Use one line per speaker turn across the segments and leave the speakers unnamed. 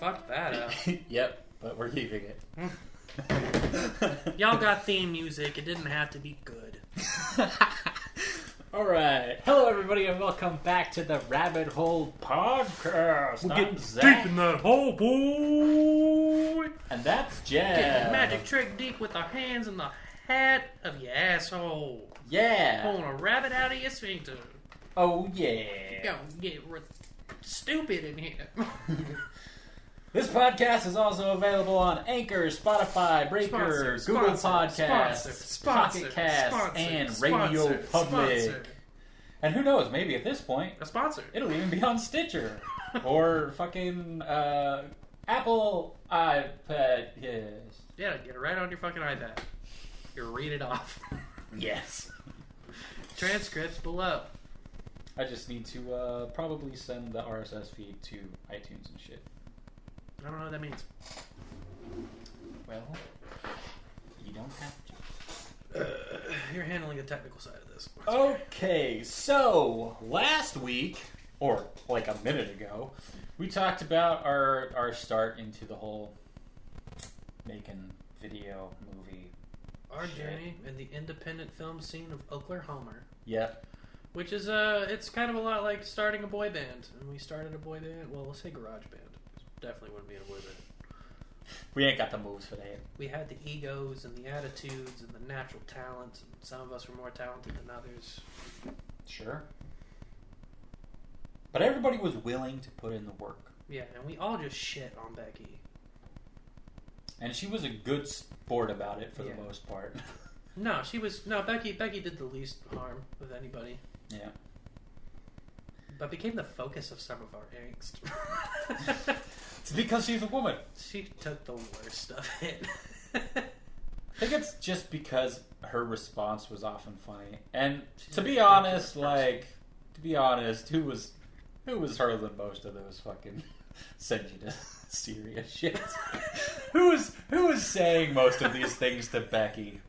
fucked that up.
Yep, but we're keeping it.
Y'all got theme music. It didn't have to be good.
Alright. Hello, everybody, and welcome back to the Rabbithole podcast.
We're getting deep in that hole, boy.
And that's Jeff.
Getting magic trick deep with our hands in the hat of your asshole.
Yeah.
Pulling a rabbit out of your sphincter.
Oh, yeah.
Gonna get stupid in here.
This podcast is also available on Anchor, Spotify, Breaker, Google Podcasts, Pocket Cast, and Radio Public. And who knows, maybe at this point,
a sponsor.
It'll even be on Stitcher. Or fucking Apple iPad. Yes.
Yeah, get it right on your fucking iPad. You read it off.
Yes.
Transcripts below.
I just need to probably send the RSS feed to iTunes and shit.
I don't know what that means.
Well, you don't have to.
You're handling the technical side of this.
Okay, so last week, or like a minute ago, we talked about our start into the whole making video movie.
Our journey in the independent film scene of Oklahoma.
Yep.
Which is, it's kind of a lot like starting a boy band. And we started a boy band, well, let's say garage band. Definitely wouldn't be in a boy band.
We ain't got the moves for that.
We had the egos and the attitudes and the natural talents. And some of us were more talented than others.
Sure. But everybody was willing to put in the work.
Yeah, and we all just shit on Becky.
And she was a good sport about it for the most part.
No, Becky did the least harm of anybody.
Yeah.
But became the focus of some of our angst.
It's because she's a woman.
She took the worst of it.
I think it's just because her response was often funny. And to be honest, who was hurling most of those fucking send you to Syria shit? Who was saying most of these things to Becky?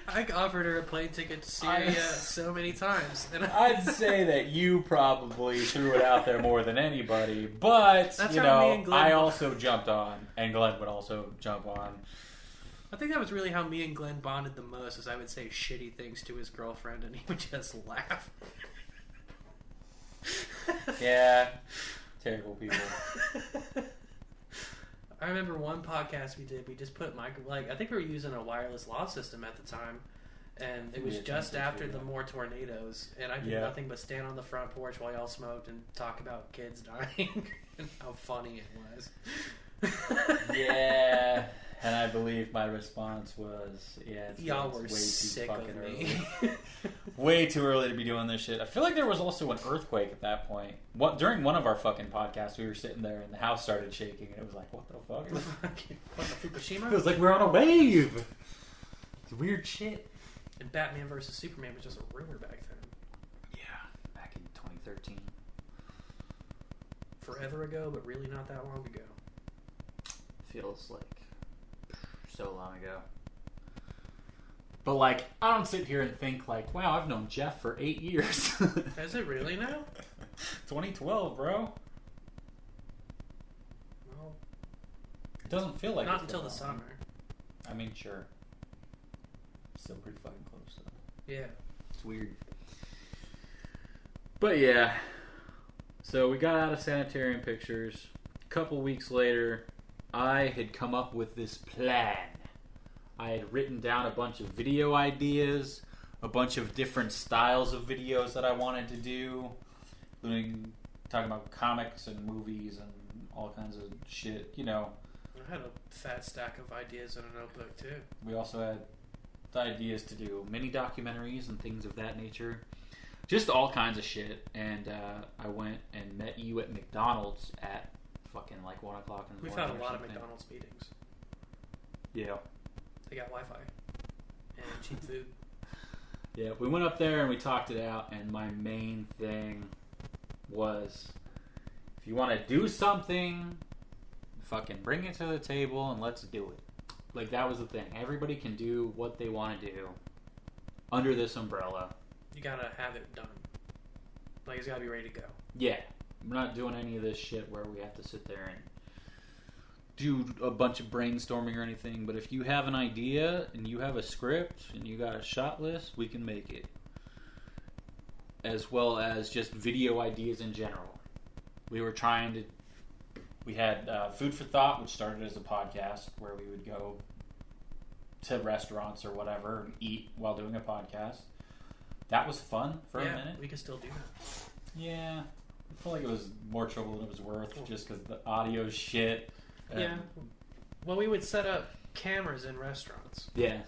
I offered her a plane ticket to Syria so many times. And
I'd say that you probably threw it out there more than anybody, but
That's
you
how me
know,
and Glenn
I also jumped on, and Glenn would also jump on.
I think that was really how me and Glenn bonded the most, is I would say shitty things to his girlfriend and he would just laugh.
Yeah, terrible people.
I remember one podcast we did, we just put I think we were using a wireless law system at the time, and it was just after the more tornadoes, and I did nothing but stand on the front porch while y'all smoked and talk about kids dying and how funny it was.
Yeah, and I believe my response was,
y'all were sick of me.
Way too early to be doing this shit. I feel like there was also an earthquake at that point. During one of our fucking podcasts, we were sitting there and the house started shaking, and it was like, what the fuck?
What, the Fukushima?
It was like we're on a wave. It's weird shit.
And Batman vs. Superman was just a rumor back then.
Yeah, back in 2013.
Forever ago, but really not that long ago.
Feels like so long ago. But like, I don't sit here and think like, wow, I've known Jeff for 8 years.
Is it really now?
2012, bro.
Well,
it doesn't feel like
not until the summer.
I mean, sure. Still pretty fucking close though.
Yeah.
It's weird. But yeah. So we got out of Sanitarium Pictures. A couple weeks later, I had come up with this plan. I had written down a bunch of video ideas, a bunch of different styles of videos that I wanted to do, including talking about comics and movies and all kinds of shit, you know.
I had a fat stack of ideas in a notebook, too.
We also had the ideas to do mini documentaries and things of that nature. Just all kinds of shit. And I went and met you at McDonald's at fucking like 1 o'clock in the morning.
We've had a lot of McDonald's meetings.
Yeah.
They got Wi-Fi and cheap food.
Yeah, we went up there and we talked it out, and my main thing was, if you want to do something, fucking bring it to the table and let's do it. Like, that was the thing. Everybody can do what they want to do under this umbrella.
You gotta have it done. Like, it's gotta be ready to go.
Yeah. We're not doing any of this shit where we have to sit there and do a bunch of brainstorming or anything, but if you have an idea and you have a script and you got a shot list, we can make it. As well as just video ideas in general. We had Food for Thought, which started as a podcast where we would go to restaurants or whatever and eat while doing a podcast. That was fun for a minute.
We could still do that.
Yeah. I feel like it was more trouble than it was worth just because the audio shit.
Yeah. Well, we would set up cameras in restaurants.
Yeah.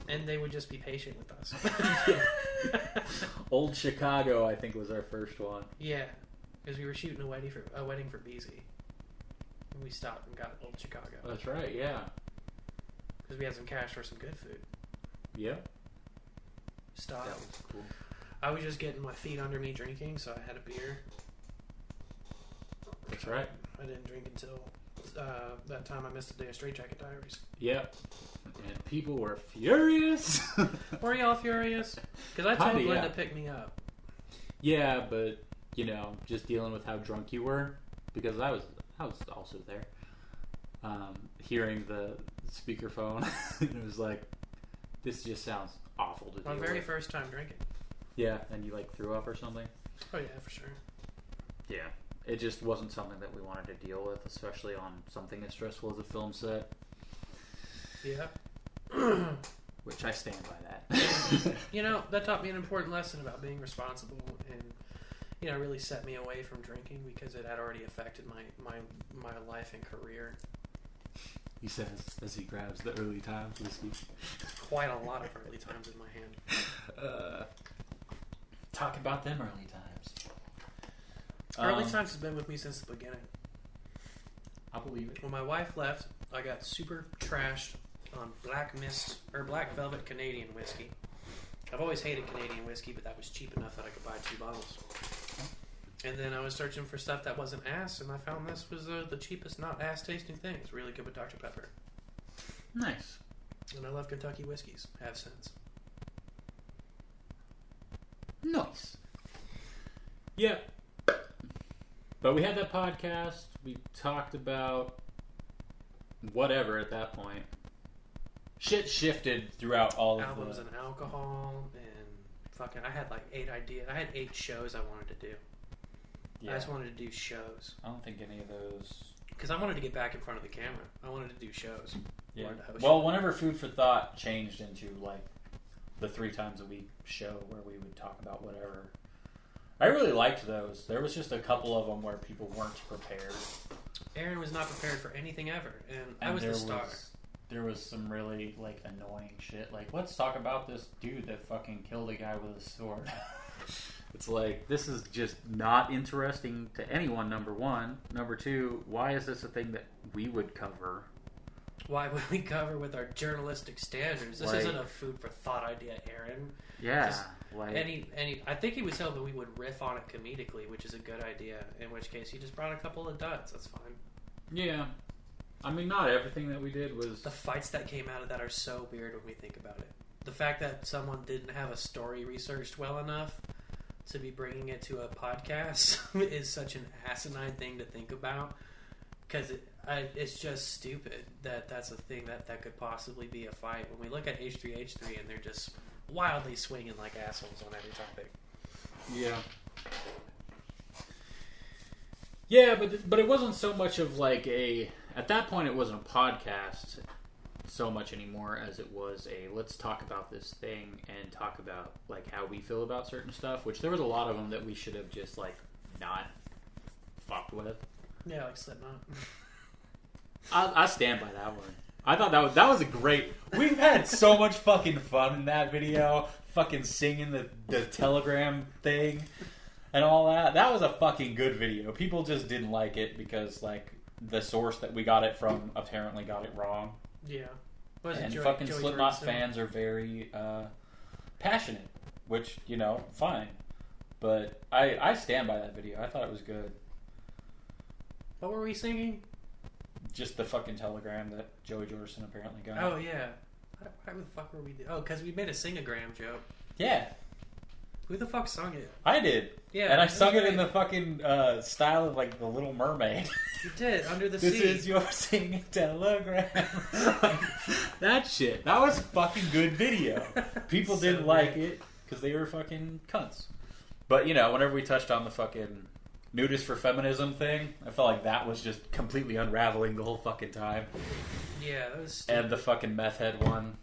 And they would just be patient with us.
Old Chicago, I think, was our first one.
Yeah. Because we were shooting a wedding for Beezy. And we stopped and got Old Chicago.
That's right, yeah.
Because we had some cash for some good food.
Yeah.
Stopped.
That was cool.
I was just getting my feet under me drinking, so I had a beer.
That's right.
I didn't drink until that time I missed a day of Straight Jacket Diaries.
Yep. And people were furious.
Were y'all furious? Because I told Glenn to pick me up.
Yeah, but, just dealing with how drunk you were, because I was also there, hearing the speakerphone, it was like, this just sounds awful to do.
My very first time drinking.
Yeah, and you threw up or something?
Oh yeah, for sure.
Yeah. It just wasn't something that we wanted to deal with, especially on something as stressful as a film set.
Yeah.
Which I stand by that.
That taught me an important lesson about being responsible and, really set me away from drinking because it had already affected my life and career.
He says as he grabs the early times whiskey.
Quite a lot of early times in my hand.
Talk about them early times.
Early times has been with me since the beginning.
I believe it.
When my wife left, I got super trashed on Black Velvet Canadian whiskey. I've always hated Canadian whiskey, but that was cheap enough that I could buy 2 bottles. And then I was searching for stuff that wasn't ass, and I found this was the cheapest not ass tasting thing. It's really good with Dr. Pepper.
Nice.
And I love Kentucky whiskeys. Have since.
Nice. Yeah. But we had that podcast. We talked about whatever at that point. Shit shifted throughout all of
albums and alcohol and fucking. I had 8 ideas. I had 8 shows I wanted to do. Yeah. I just wanted to do shows.
I don't think any of those.
Because I wanted to get back in front of the camera. I wanted to do shows.
Yeah. Well, whenever Food for Thought changed into the 3 times a week show where we would talk about whatever. I really liked those. There was just a couple of them where people weren't prepared.
Aaron was not prepared for anything ever, and I was the star.
There was some really annoying shit. Let's talk about this dude that fucking killed a guy with a sword. It's this is just not interesting to anyone, number one. Number two, why is this a thing that we would cover?
Why would we cover with our journalistic standards? This isn't a Food for Thought idea, Aaron.
Yeah.
I think he was hoping we would riff on it comedically, which is a good idea. In which case, he just brought a couple of duds. That's fine. Yeah.
I mean, not everything that we did was...
The fights that came out of that are so weird when we think about it. The fact that someone didn't have a story researched well enough to be bringing it to a podcast is such an asinine thing to think about. Because it's just stupid that that's a thing that could possibly be a fight. When we look at H3H3 and they're just wildly swinging like assholes on every topic.
Yeah. Yeah, but it wasn't so much of at that point it wasn't a podcast so much anymore as it was let's talk about this thing and talk about how we feel about certain stuff, which there was a lot of them that we should have just not fucked with.
Yeah, Slipknot.
I stand by that one. I thought that was a great... We've had so much fucking fun in that video. Fucking singing the Telegram thing and all that. That was a fucking good video. People just didn't like it because the source that we got it from apparently got it wrong.
Yeah.
And fucking Slipknot fans are very passionate, which, fine. But I stand by that video. I thought it was good.
What were we singing?
Just the fucking telegram that Joey Jordison apparently got.
Oh, yeah. Why the fuck were we... Oh, because we made a sing-a-gram joke.
Yeah.
Who the fuck sung it?
I did.
Yeah.
And I sung it in the fucking style of like The Little Mermaid.
You did, Under the
This
Sea.
is your singing telegram. That shit. That was fucking good video. People
So
didn't
good.
like it because they were fucking cunts. But, you know, whenever we touched on the fucking nudist for feminism thing, I felt like that was just completely unraveling the whole fucking time.
Yeah, that was stupid.
And the fucking meth head one.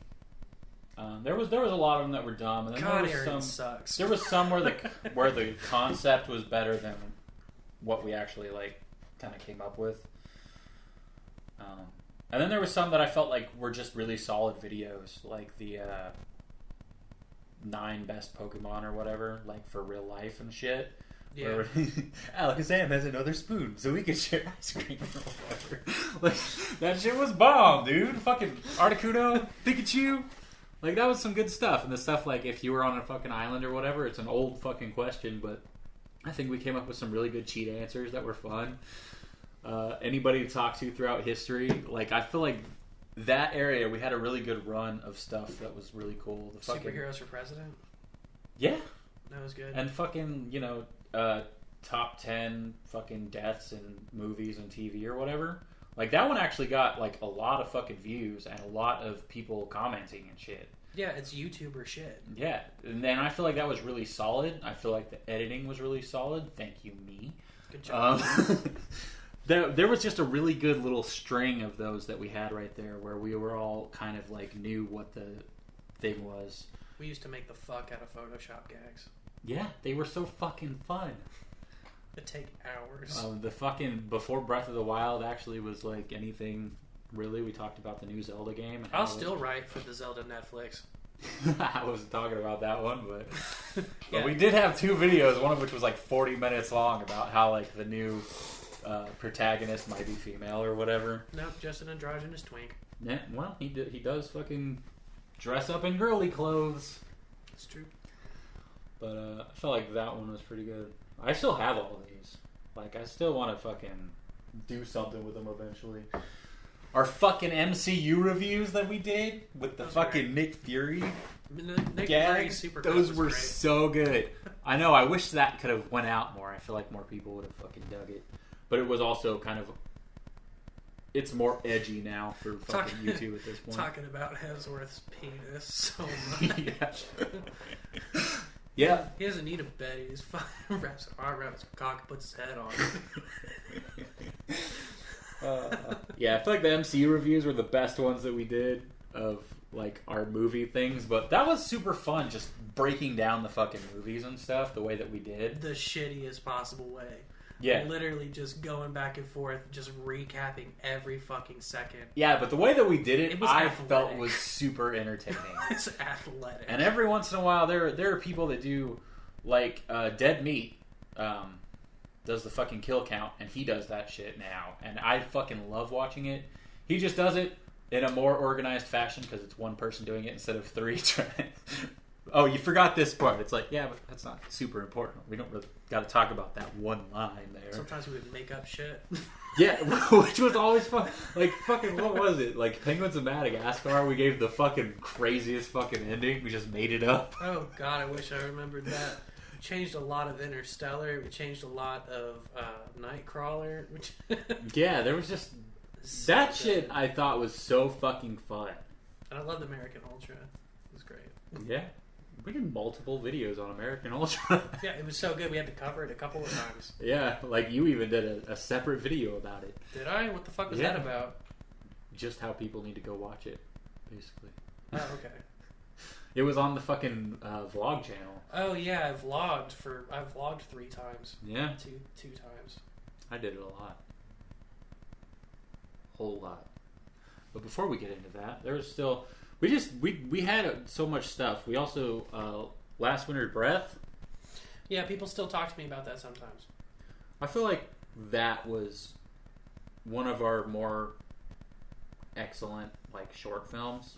There was a lot of them that were dumb. And then
God,
there was
Aaron
some,
sucks.
there was some where the concept was better than what we actually like kind of came up with. And then there was some that I felt like were just really solid videos, like the 9 best Pokemon or whatever, like for real life and shit.
Yeah.
Where Alakazam has another spoon, so we can share ice cream or whatever. Like, that shit was bomb, dude. Fucking Articuno, Pikachu. Like, that was some good stuff. And the stuff like, if you were on a fucking island or whatever, it's an old fucking question, but I think we came up with some really good cheat answers that were fun. Anybody to talk to throughout history, like, I feel like that area, we had a really good run of stuff that was really cool. The fucking,
Superheroes for President?
yeah.
That was good.
And fucking, you know, top 10 fucking deaths in movies and TV or whatever. Like, that one actually got, like, a lot of fucking views and a lot of people commenting and shit.
Yeah, it's YouTuber shit.
Yeah. And then I feel like that was really solid. I feel like the editing was really solid. Thank you, me.
Good job.
There was just a really good little string of those that we had right there where we were all kind of, like, knew what the thing was.
We used to make the fuck out of Photoshop gags.
Yeah, they were so fucking fun.
It'd take hours.
The fucking before Breath of the Wild actually was like anything really. We talked about the new Zelda game. And
I'll still write for the Zelda Netflix.
I wasn't talking about that one, but
Yeah.
but we did have 2 videos. One of which was like 40 minutes long about how like the new protagonist might be female or whatever.
Nope, just an androgynous twink.
Yeah, well, he does fucking dress up in girly clothes.
It's true.
But I felt like that one was pretty good. I still have all of these. Like, I still want to fucking do something with them eventually. Our fucking MCU reviews that we did with the fucking
great.
Nick Fury
Nick
gags,
Fury's super
those
was
were
great.
so good. I know, I wish that could have went out more. I feel like more people would have fucking dug it. But it was also kind of... It's more edgy now for fucking YouTube at this point.
Talking about Hemsworth's penis so much.
Yeah. Yeah.
He doesn't need a bed. He just fucking wraps an arm around his cock and puts his head on it.
Yeah, I feel like the MCU reviews were the best ones that we did of like our movie things, but that was super fun just breaking down the fucking movies and stuff the way that we did.
The shittiest possible way.
Yeah.
Literally just going back and forth, just recapping every fucking second.
Yeah, but the way that we did it
was
I
athletic.
felt was super entertaining.
It's athletic.
And every once in a while there are people that do like Dead Meat does the fucking kill count, and he does that shit now, and I fucking love watching it. He just does it in a more organized fashion because it's one person doing it instead of 3 trying. Oh, you forgot this part. It's like, yeah, but that's not super important. We don't really got to talk about that one line there.
Sometimes we would make up shit.
Yeah, which was always fun. Like, fucking, what was it? Like, Penguins of Madagascar, we gave the fucking craziest fucking ending. We just made it up.
Oh, God, I wish I remembered that. We changed a lot of Interstellar. We changed a lot of Nightcrawler. Which
Yeah, there was just...
So
that
good.
shit I thought was so fucking fun.
And I loved American Ultra. It was great.
Yeah. We did multiple videos on American Ultra.
Yeah, it was so good. We had to cover it a couple of times.
Yeah, like you even did a separate video about it.
Did I? What the fuck was
Yeah.
that about?
Just how people need to go watch it, basically.
Oh, okay.
It was on the fucking vlog channel.
Oh yeah, I've vlogged 3 times.
Yeah,
Two times.
I did it a lot. Whole lot. But before we get into that, there was still... We had so much stuff. We also... Last Winter Breath.
Yeah, people still talk to me about that sometimes.
I feel like that was one of our more excellent like short films.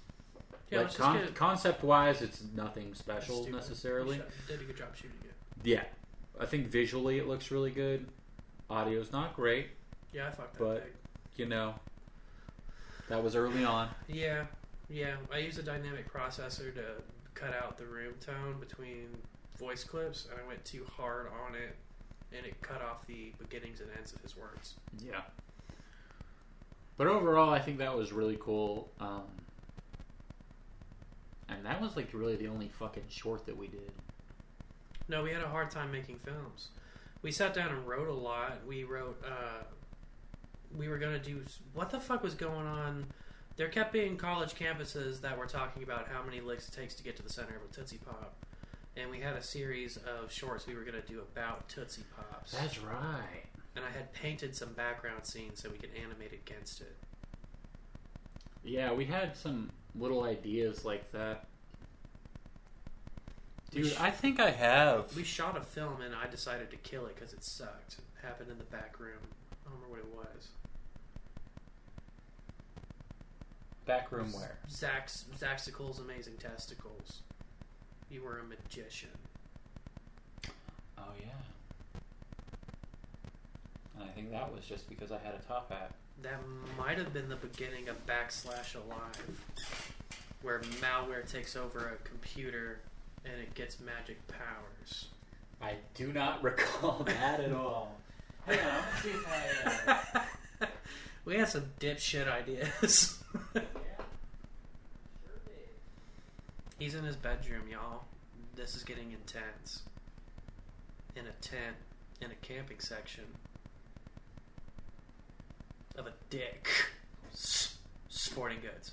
Yeah,
Like
let's just get
concept-wise, it's nothing special
stupid.
necessarily.
We did a good job shooting it.
Yeah, I think visually it looks really good. Audio's not great,
Yeah, I fucked that
but
big.
you know, that was early on.
Yeah. I use a dynamic processor to cut out the room tone between voice clips, and I went too hard on it, and it cut off the beginnings and ends of his words.
Yeah. But overall, I think that was really cool. And that was like really the only fucking short that we did.
No, we had a hard time making films. We sat down and wrote a lot. We wrote, we were going to do, what the fuck was going on? There kept being college campuses that were talking about how many licks it takes to get to the center of a Tootsie Pop. And we had a series of shorts we were going to do about Tootsie Pops.
That's right.
And I had painted some background scenes so we could animate against it.
Yeah, we had some little ideas like that. Dude, I think I have.
We shot a film and I decided to kill it because it sucked. It happened in the back room. I don't remember what it was.
Back room where?
Zaxicle's Amazing Testicles. You were a magician.
Oh, yeah. And I think that was just because I had a top hat.
That might have been the beginning of /Alive, where malware takes over a computer and it gets magic powers.
I do not recall that at all. Hang on, let's see if I...
We had some dipshit ideas.
Yeah. Sure did.
He's in his bedroom, y'all. This is getting intense. In a tent, in a camping section. Of a dick. Sporting goods.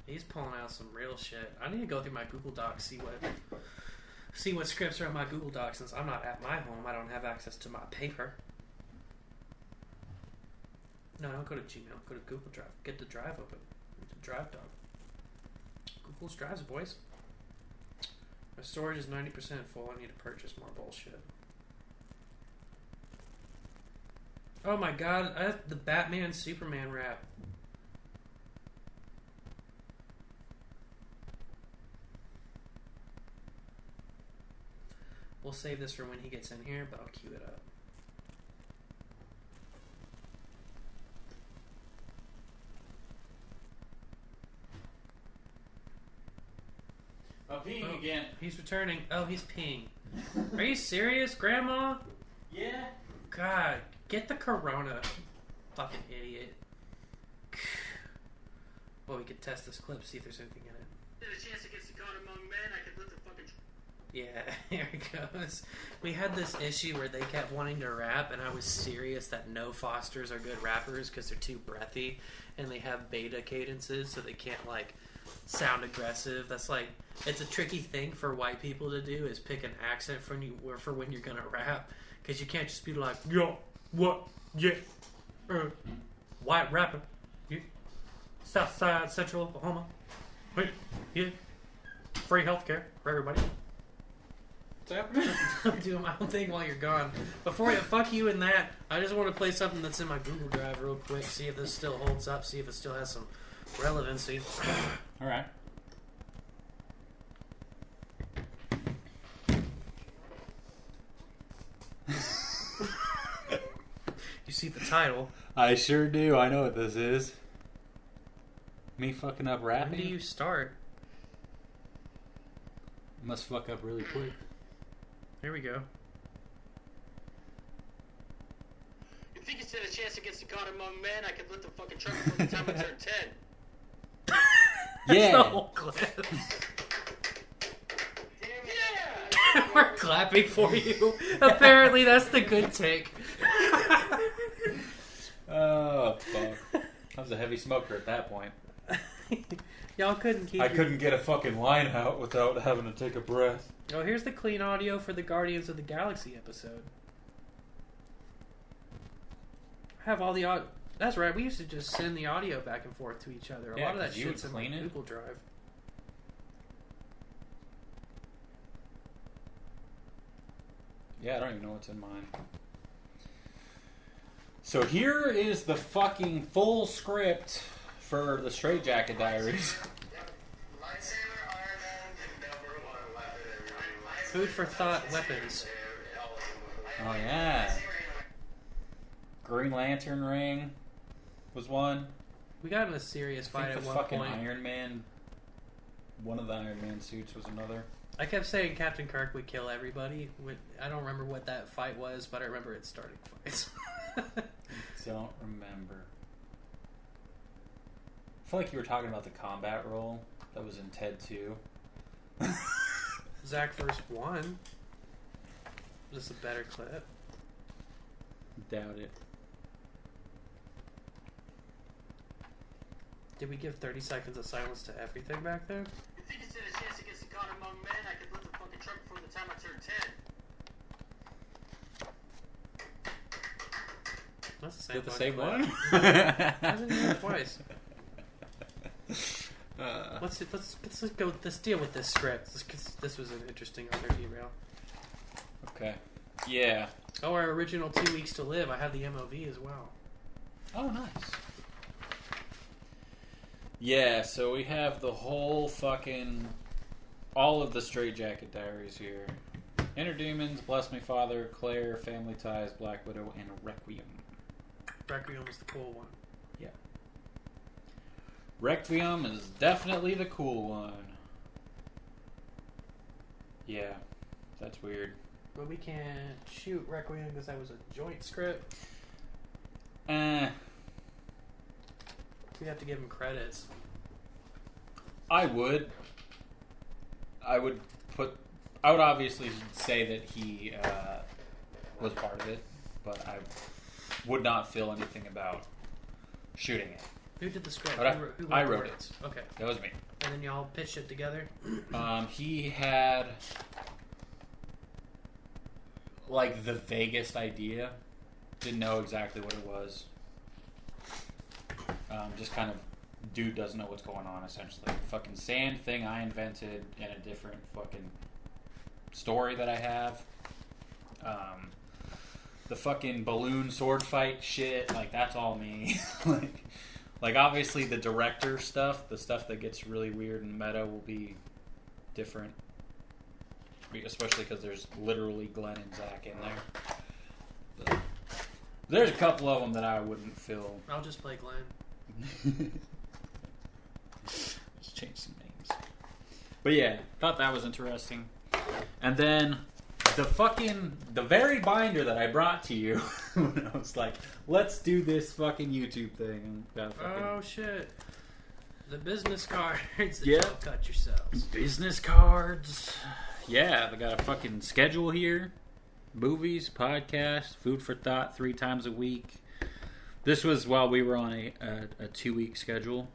He's pulling out some real shit. I need to go through my Google Docs, see what scripts are in my Google Docs. Since I'm not at my home, I don't have access to my paper. No, don't go to Gmail. Go to Google Drive. Get the drive open. It's a drive dog. Google's drives, boys. My storage is 90% full. I need to purchase more bullshit. Oh my god, I have the Batman Superman rap. We'll save this for when he gets in here, but I'll cue it up.
I'm peeing again.
He's returning. Oh, he's peeing. Are you serious, Grandma?
Yeah.
God, get the corona. Fucking idiot. Well, we could test this clip, see if there's anything in it.
There's a chance against the God among men, I could lift the fucking...
Yeah, here it goes. We had this issue where they kept wanting to rap, and I was serious that no Fosters are good rappers because they're too breathy, and they have beta cadences, so they can't, like, sound aggressive. That's like, it's a tricky thing for white people to do, is pick an accent for when you're gonna rap, because you can't just be like, yo, what, yeah, white rapper, yeah, Southside Central Oklahoma, yeah, free healthcare for everybody. I'm doing my own thing while you're gone. Before fuck you and that, I just want to play something that's in my Google Drive real quick, see if this still holds up, see if it still has some relevancy.
Alright.
You see the title.
I sure do. I know what this is. Me fucking up rapping?
When do you start?
I must fuck up really quick.
Here we go.
You think you stand a chance against the God among men, I could lift the fucking truck before the time I turn 10.
That's the whole clip.
Yeah!
We're clapping for you. Apparently, that's the good take.
Oh, fuck. I was a heavy smoker at that point.
Y'all couldn't keep.
I couldn't get a fucking line out without having to take a breath.
Oh, here's the clean audio for the Guardians of the Galaxy episode. I have all the audio. That's right. We used to just send the audio back and forth to each other. A lot of that shit's in my Google Drive.
Yeah, I don't even know what's in mine. So here is the fucking full script for the Straight Jacket Diaries.
Food for thought weapons.
Oh yeah. Green Lantern ring was one.
We got in a serious
I
fight
think
at
the
one
fucking
point.
Iron Man One of the Iron Man suits was another.
I kept saying Captain Kirk would kill everybody. I don't remember what that fight was, but I remember it starting fights.
Don't remember. I feel like you were talking about the combat role that was in Ted 2.
Zach first won. Just a better clip.
Doubt it.
Did we give 30 seconds of silence to everything back there?
You think you stood a chance against the god among men? I could lift the fucking truck before the time I turned 10.
That's the same.
Is that the same one?
I didn't hear it twice. Let's deal with this script. This was an interesting other derail.
Okay. Yeah.
Oh, our original 2 weeks to live. I have the MOV as well.
Oh, nice. Yeah, so we have the whole fucking... all of the Straight Jacket Diaries here. Inner Demons, Bless Me Father, Claire, Family Ties, Black Widow, and Requiem.
Requiem was the cool one.
Yeah. Requiem is definitely the cool one. Yeah, that's weird.
But we can't shoot Requiem because that was a joint script. We have to give him credits.
I would obviously say that he was part of it, but I would not feel anything about shooting it.
Who did the script?
But I wrote it.
Okay.
That was me.
And then y'all pitched it together?
He had like the vaguest idea. Didn't know exactly what it was. Just kind of dude doesn't know what's going on, essentially. Fucking sand thing I invented in a different fucking story that I have. The fucking balloon sword fight shit, like that's all me. like obviously the director stuff, the stuff that gets really weird and meta will be different. Especially because there's literally Glenn and Zach in there. But there's a couple of them that I wouldn't feel.
I'll just play Glenn.
Just change some names. But yeah, thought that was interesting. And then the very binder that I brought to you when I was like, let's do this fucking YouTube thing.
Oh shit. The business cards that y'all cut yourselves.
Business cards. Yeah, they got a fucking schedule here. Movies, podcast, food for thought 3 times a week. This was while we were on a 2-week schedule.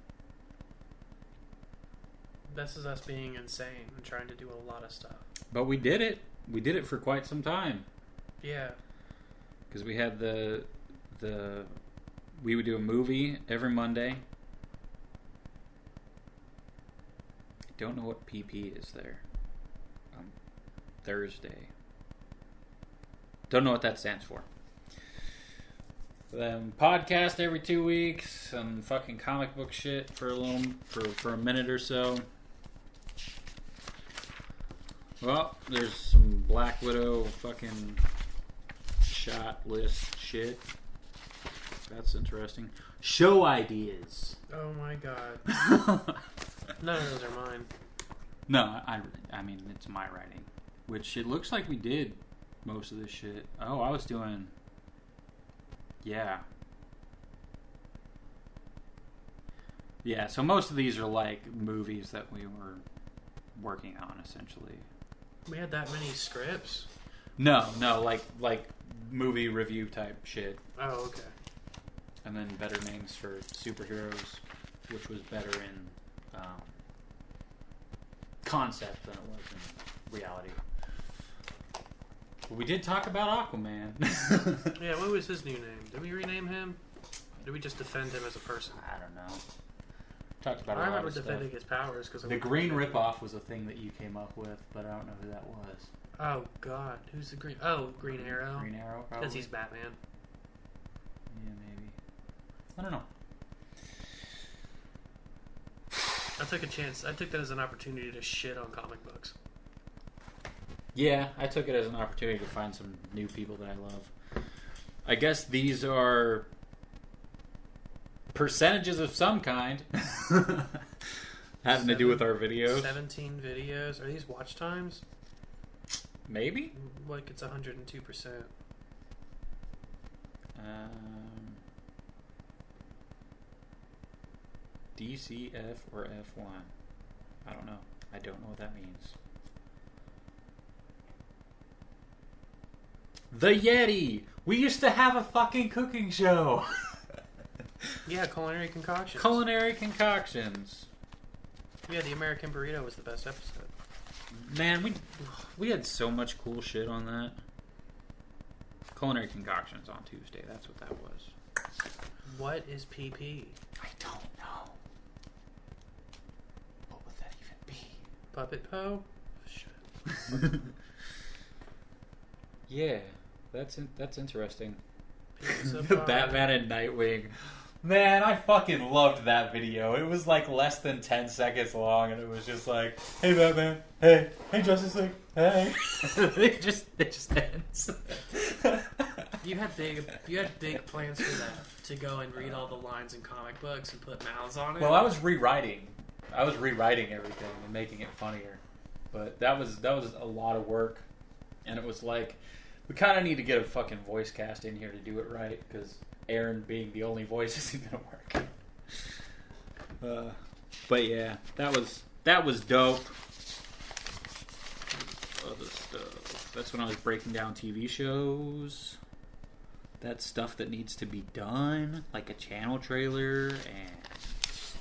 This is us being insane and trying to do a lot of stuff.
But we did it. We did it for quite some time.
Yeah.
Because we had we would do a movie every Monday. Don't know what PP is there. Thursday. Don't know what that stands for. Then podcast every 2 weeks. Some fucking comic book shit for a minute or so. Well, there's some Black Widow fucking shot list shit. That's interesting. Show ideas.
Oh my god. None of those are mine.
No, I mean, it's my writing. Which it looks like we did most of this shit. Oh, I was doing... Yeah. Yeah, so most of these are like movies that we were working on, essentially.
We had that many scripts?
No, like movie review type shit.
Oh, okay.
And then better names for superheroes, which was better in concept than it was in reality. But we did talk about Aquaman.
Yeah, what was his new name? Did we rename him? Or did we just defend him as a person?
I don't know. Talked about
I remember defending his powers because
the green ripoff was a thing that you came up with, but I don't know who that was.
Oh God, who's the green? Oh, Green Arrow.
Green Arrow, probably.
Because he's Batman.
Yeah, maybe. I don't know.
I took a chance. I took that as an opportunity to shit on comic books.
Yeah, I took it as an opportunity to find some new people that I love. I guess these are percentages of some kind. Having to do with our videos?
17 videos. Are these watch times?
Maybe?
Like it's 102%.
DCF or F1? I don't know. I don't know what that means. The Yeti! We used to have a fucking cooking show!
Yeah, Culinary Concoctions.
Culinary Concoctions.
Yeah, the American Burrito was the best episode.
Man, we had so much cool shit on that. Culinary Concoctions on Tuesday. That's what that was.
What is PP?
I don't know. What would that even be?
Puppet Po? Shit.
Yeah, that's interesting.
The
Batman and Nightwing. Man, I fucking loved that video. It was like less than 10 seconds long, and it was just like, "Hey Batman, hey Justice League, hey." it just ends.
You had big plans for that, to go and read all the lines in comic books and put mouths on it.
Well, I was rewriting everything and making it funnier, but that was a lot of work, and it was like, we kind of need to get a fucking voice cast in here to do it right, because Aaron being the only voice isn't gonna work. But yeah, that was dope. Other stuff. That's when I was breaking down TV shows. That's stuff that needs to be done, like a channel trailer and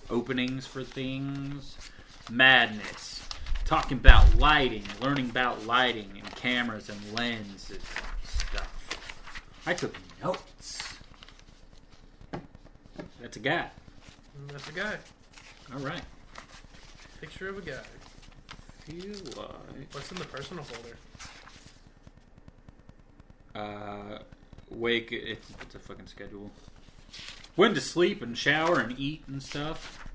openings for things. Madness. Talking about lighting, learning about lighting and cameras and lenses and stuff. I took notes. That's a guy.
That's a guy.
All right.
Picture of a guy.
Feel like...
What's in the personal folder?
Wake. It's a fucking schedule. When to sleep and shower and eat and stuff.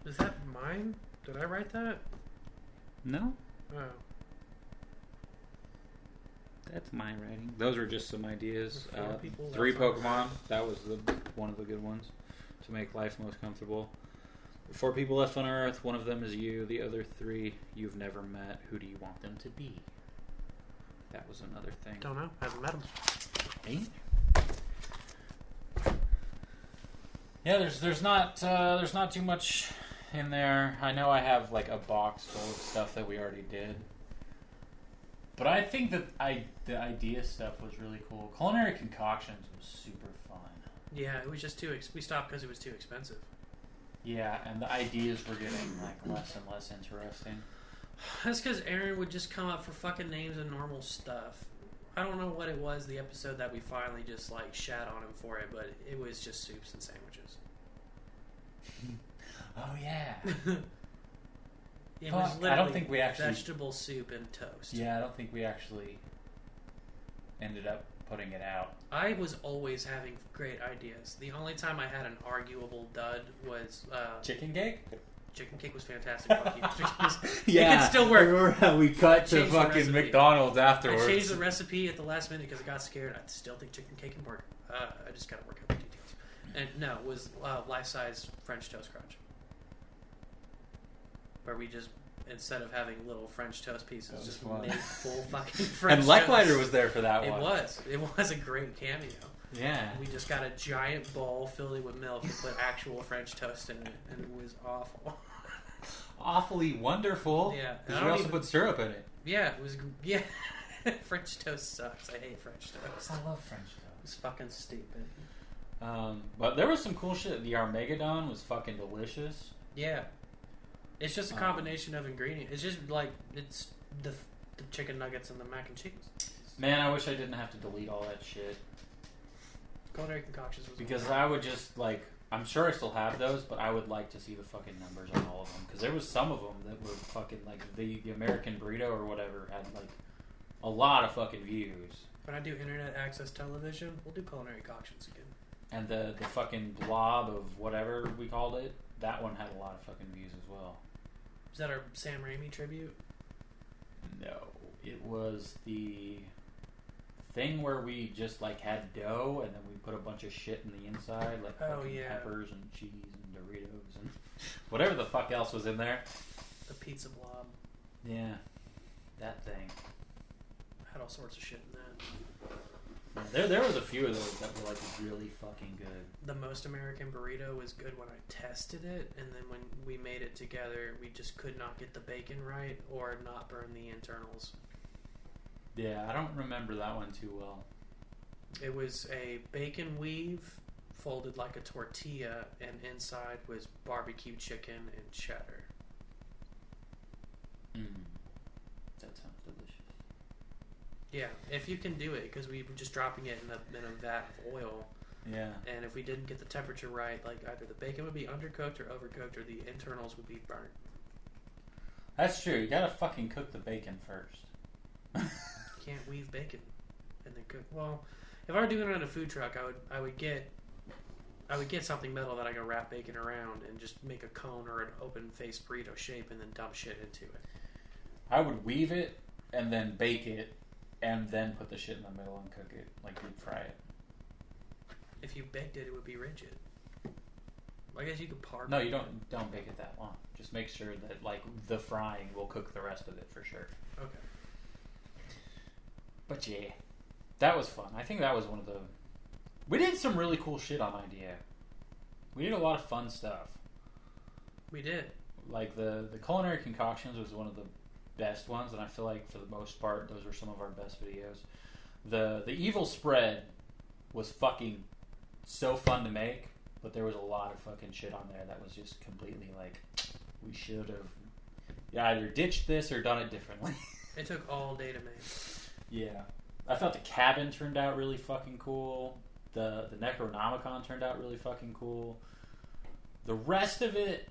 Is that mine? Did I write that?
No.
Oh.
That's my writing. Those are just some ideas.
3
Pokemon. That was one of the good ones to make life most comfortable. 4 people left on Earth. One of them is you. The other 3 you've never met. Who do you want them to be? That was another thing.
Don't know. Haven't met them.
Hey? Yeah, there's not too much in there. I know I have like a box full of stuff that we already did. But I think that the idea stuff was really cool. Culinary Concoctions was super fun.
Yeah, it was just we stopped because it was too expensive.
Yeah, and the ideas were getting like less and less interesting.
That's because Aaron would just come up for fucking names and normal stuff. I don't know what it was, the episode that we finally just like shat on him for it, but it was just soups and sandwiches.
Oh yeah.
It was literally
I don't think we actually
vegetable soup and toast.
Yeah, I don't think we actually ended up putting it out.
I was always having great ideas. The only time I had an arguable dud was
chicken cake.
Chicken cake was fantastic. Fuck you.
Yeah,
it can still work.
I remember how we cut to fucking McDonald's afterwards.
I changed the recipe at the last minute because I got scared. I still think chicken cake can work. I just gotta work out the details. And no, it was life-size French toast crunch, where we just, instead of having little French toast pieces, just made full fucking French
and
toast.
Leckwriter was there for that one.
It was a great cameo.
Yeah.
We just got a giant bowl filled with milk and put actual French toast in it, and it was awful.
Awfully wonderful.
Yeah.
Because we also put syrup in it.
Yeah, it was. Yeah. French toast sucks. I hate French toast.
I love French toast.
It's fucking stupid.
But there was some cool shit. The Armageddon was fucking delicious.
Yeah. It's just a combination of ingredients. It's just like, it's the chicken nuggets and the mac and cheese.
Man, I wish I didn't have to delete all that shit.
Culinary Concoctions was
because I would just like, I'm sure I still have those, but I would like to see the fucking numbers on all of them. Because there was some of them that were fucking like the American Burrito or whatever had like a lot of fucking views.
When I do internet access television, we'll do Culinary Concoctions again.
And the fucking blob of whatever we called it, that one had a lot of fucking views as well.
Is that our Sam Raimi tribute?
No, it was the thing where we just like had dough and then we put a bunch of shit in the inside, like peppers and cheese and Doritos and whatever the fuck else was in there.
The pizza blob.
Yeah, that thing.
Had all sorts of shit in that.
There was a few of those that were like really fucking good.
The Most American Burrito was good when I tested it, and then when we made it together, we just could not get the bacon right or not burn the internals.
Yeah, I don't remember that one too well.
It was a bacon weave folded like a tortilla, and inside was barbecue chicken and cheddar.
That sounds delicious.
Yeah, if you can do it, because we were just dropping it in a vat of oil.
Yeah.
And if we didn't get the temperature right, like either the bacon would be undercooked or overcooked, or the internals would be burnt.
That's true. You gotta fucking cook the bacon first.
You can't weave bacon and then cook. Well, if I were doing it on a food truck, I would get something metal that I could wrap bacon around and just make a cone or an open face burrito shape and then dump shit into it.
I would weave it and then bake it and then put the shit in the middle and cook it, like deep fry it.
If you baked it, it would be rigid. I guess you could park.
No, you don't bake it that long. Just make sure that like the frying will cook the rest of it for sure.
Okay.
But yeah, that was fun. I think that was one of the... We did some really cool shit on IDA. We did a lot of fun stuff.
We did.
Like the culinary concoctions was one of the best ones, and I feel like for the most part those were some of our best videos. The evil spread was fucking so fun to make, but there was a lot of fucking shit on there that was just completely like, we should have either ditched this or done it differently.
It took all day to make.
Yeah. I thought the cabin turned out really fucking cool. The Necronomicon turned out really fucking cool. The rest of it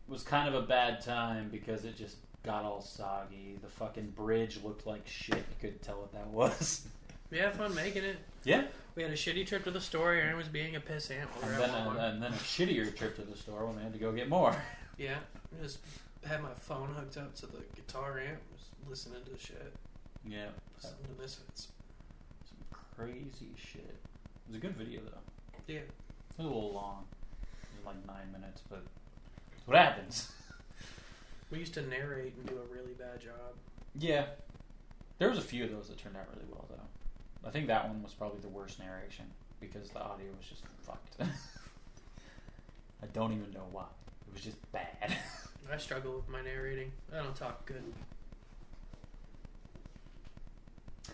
was kind of a bad time because it just got all soggy. The fucking bridge looked like shit. You couldn't tell what that was.
We had fun making it.
Yeah.
We had a shitty trip to the store. Aaron was being a pissant.
And then a shittier trip to the store when we had to go get more.
Yeah. I just had my phone hooked up to the guitar amp. Was listening to shit.
Yeah.
Listening to Misfits.
Some crazy shit. It was a good video though.
Yeah.
It was a little long. It was like 9 minutes, but that's what happens.
We used to narrate and do a really bad job.
Yeah. There was a few of those that turned out really well though. I think that one was probably the worst narration because the audio was just fucked. I don't even know why. It was just bad.
I struggle with my narrating. I don't talk good.
I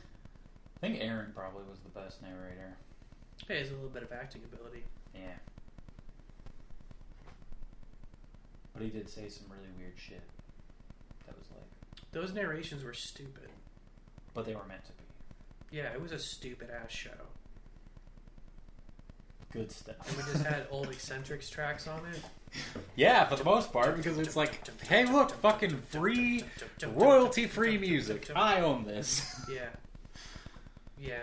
think Aaron probably was the best narrator.
He has a little bit of acting ability.
Yeah. But he did say some really weird shit. That was like...
Those narrations were stupid.
But they were meant to be.
Yeah, it was a stupid ass show.
Good stuff.
And we just had old Eccentrics tracks on it.
Yeah, for the most part, because it's like, hey look, fucking free, royalty-free music. I own this.
Yeah. Yeah.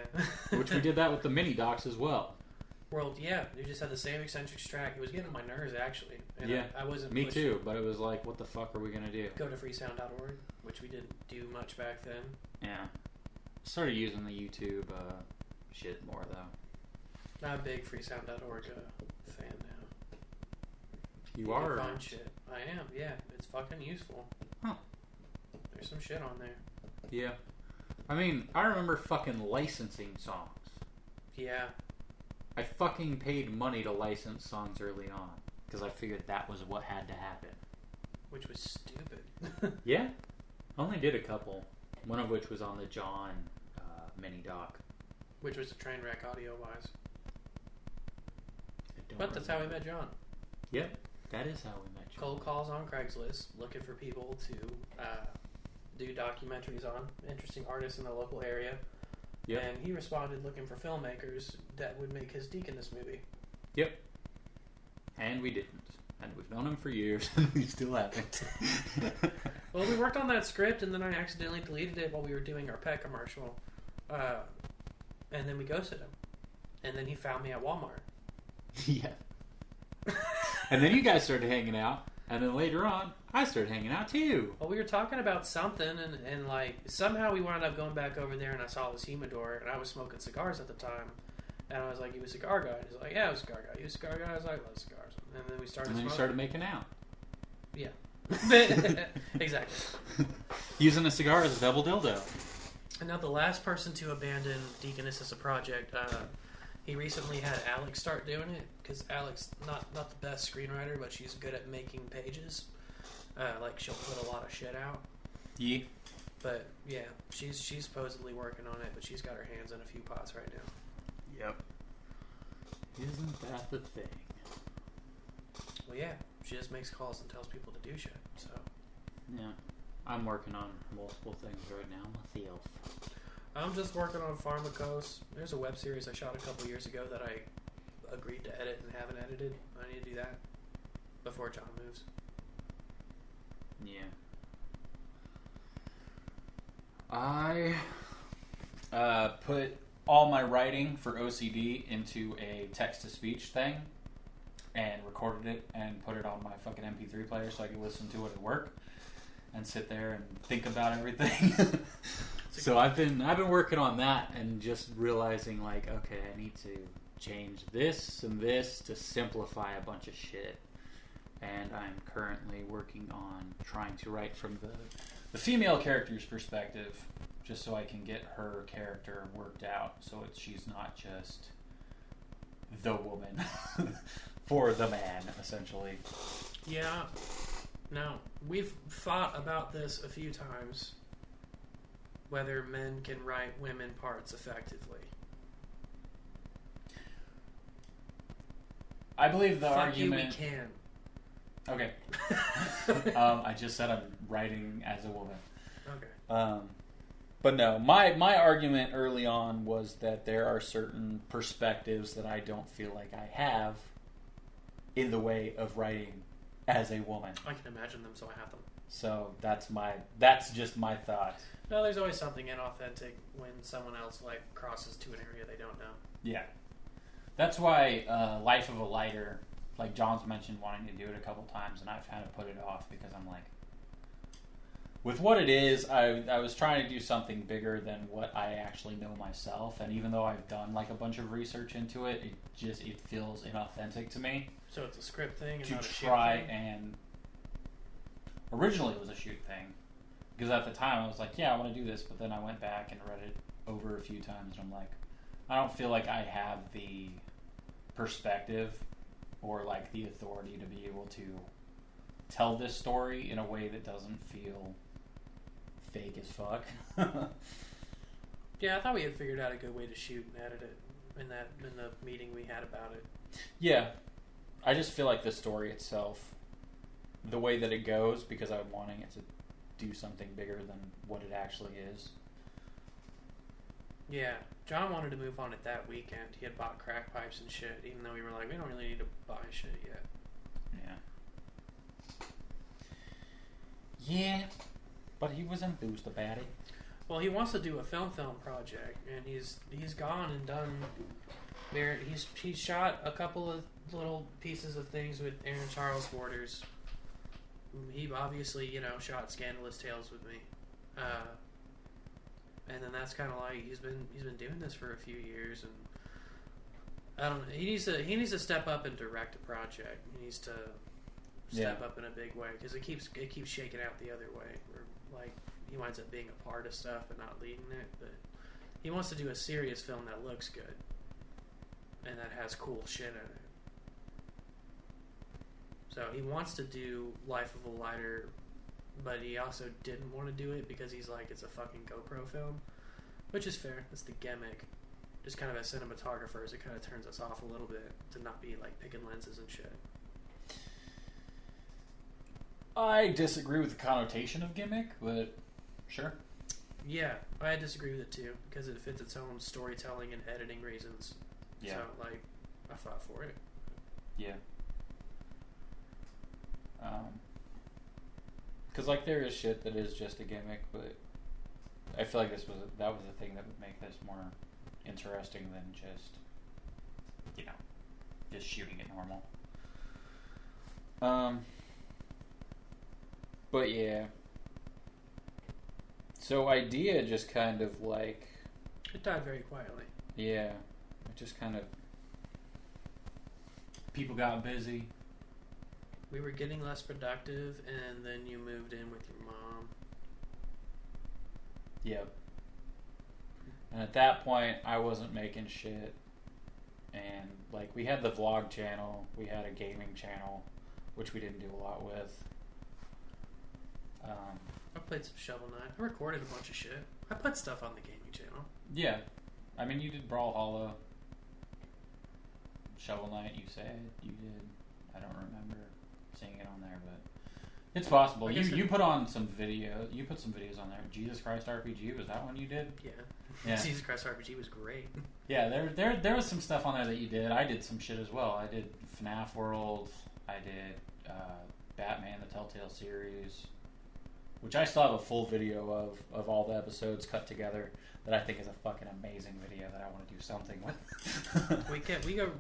Which we did that with the mini docs as well.
Yeah, we just had the same Eccentrics track. It was getting on my nerves, actually. And
yeah,
I wasn't
me too, but it was like, what the fuck are we going to do?
Go to freesound.org, which we didn't do much back then.
Yeah. Started using the YouTube shit more, though.
Not a big freesound.org fan now.
You are?
Find shit. I am, yeah. It's fucking useful.
Huh.
There's some shit on there.
Yeah. I mean, I remember fucking licensing songs.
Yeah.
I fucking paid money to license songs early on because I figured that was what had to happen.
Which was stupid.
Yeah. I only did a couple. One of which was on the John mini doc.
Which was a train wreck audio-wise. But that's how we met John.
Yep. That is how we met John.
Cold calls on Craigslist, looking for people to do documentaries on interesting artists in the local area. Yep. And he responded looking for filmmakers that would make his Deaconess movie.
Yep. And we didn't. And we've known him for years, and we still haven't.
Well, we worked on that script, and then I accidentally deleted it while we were doing our pet commercial. And then we ghosted him. And then he found me at Walmart.
Yeah. And then you guys started hanging out. And then later on, I started hanging out too.
Well, we were talking about something, and like, somehow we wound up going back over there, and I saw this humidor, and I was smoking cigars at the time. And I was like, you a cigar guy? And he's like, yeah, I was a cigar guy. You a cigar guy? I was like, I love cigars. And then we started
And then
smoking.
you started making out.
Yeah. Exactly.
Using a cigar as a double dildo.
And now the last person to abandon Deaconess as a project, he recently had Alex start doing it, because Alex, not the best screenwriter, but she's good at making pages. Like, she'll put a lot of shit out.
Yeah.
But, yeah, she's supposedly working on it, but she's got her hands in a few pots right now.
Yep. Isn't that the thing?
Well, yeah, she just makes calls and tells people to do shit, so.
Yeah. I'm working on multiple things right now myself.
I'm just working on Pharmacos. There's a web series I shot a couple years ago that I agreed to edit and haven't edited. I need to do that before John moves.
Yeah. I put all my writing for OCD into a text-to-speech thing and recorded it and put it on my fucking MP3 player so I could listen to it at work and sit there and think about everything. So I've been working on that and just realizing, like, okay, I need to change this and this to simplify a bunch of shit. And I'm currently working on trying to write from the female character's perspective, just so I can get her character worked out, so she's not just the woman for the man, essentially.
Yeah. Now, we've thought about this a few times, whether men can write women parts effectively.
I believe the
Fuck
argument...
you, we can.
Okay. I just said I'm writing as a woman.
Okay.
But no, my argument early on was that there are certain perspectives that I don't feel like I have in the way of writing as a woman.
I can imagine them, so I have them.
So that's just my thought.
No, there's always something inauthentic when someone else like crosses to an area they don't know.
Yeah. That's why Life of a Lighter, like John's mentioned wanting to do it a couple times, and I've kind of put it off because I'm like, with what it is, I was trying to do something bigger than what I actually know myself, and even though I've done like a bunch of research into it, it feels inauthentic to me.
So it's a script thing and
to
not a shoot
try
thing?
And originally it was a shoot thing, because at the time I was like, yeah, I want to do this, but then I went back and read it over a few times, and I'm like, I don't feel like I have the perspective or like the authority to be able to tell this story in a way that doesn't feel fake as fuck.
Yeah, I thought we had figured out a good way to shoot and edit it in the meeting we had about it.
Yeah, I just feel like the story itself, the way that it goes, because I'm wanting it to do something bigger than what it actually is.
Yeah, John wanted to move on it that weekend. He had bought crack pipes and shit, even though we were like, we don't really need to buy shit yet.
Yeah. Yeah, but he was enthused about it.
Well, he wants to do a film project, and he's gone and done. He's shot a couple of little pieces of things with Aaron Charles Borders. He obviously, shot Scandalous Tales with me, and then that's kind of like he's been doing this for a few years, and I don't know. He needs to step up and direct a project. He needs to step up in a big way, because it keeps shaking out the other way. Where like he winds up being a part of stuff and not leading it, but he wants to do a serious film that looks good and that has cool shit in it. So he wants to do Life of a Lighter, but he also didn't want to do it because he's like, it's a fucking GoPro film, which is fair. That's the gimmick. Just kind of as cinematographers, it kind of turns us off a little bit to not be like picking lenses and shit.
I disagree with the connotation of gimmick, but sure.
Yeah, I disagree with it too, because it fits its own storytelling and editing reasons.
Yeah.
So, like, I fought for it.
Yeah. Because like there is shit that is just a gimmick, but I feel like that was the thing that would make this more interesting than just just shooting it normal. But yeah. So idea just kind of like...
It died very quietly.
Yeah. It just kind of... People got busy.
We were getting less productive, and then you moved in with your mom.
Yep. And at that point, I wasn't making shit. And, like, we had the vlog channel. We had a gaming channel, which we didn't do a lot with.
I played some Shovel Knight. I recorded a bunch of shit. I put stuff on the gaming channel.
Yeah. I mean, you did Brawlhalla. Shovel Knight, you said. You did. I don't remember seeing it on there, but it's possible. You put on some video. You put some videos on there. Jesus Christ RPG, was that one you did?
Yeah. Jesus Christ RPG was great.
Yeah, there was some stuff on there that you did. I did some shit as well. I did FNAF World. I did Batman the Telltale series, which I still have a full video of all the episodes cut together that I think is a fucking amazing video that I want to do something with.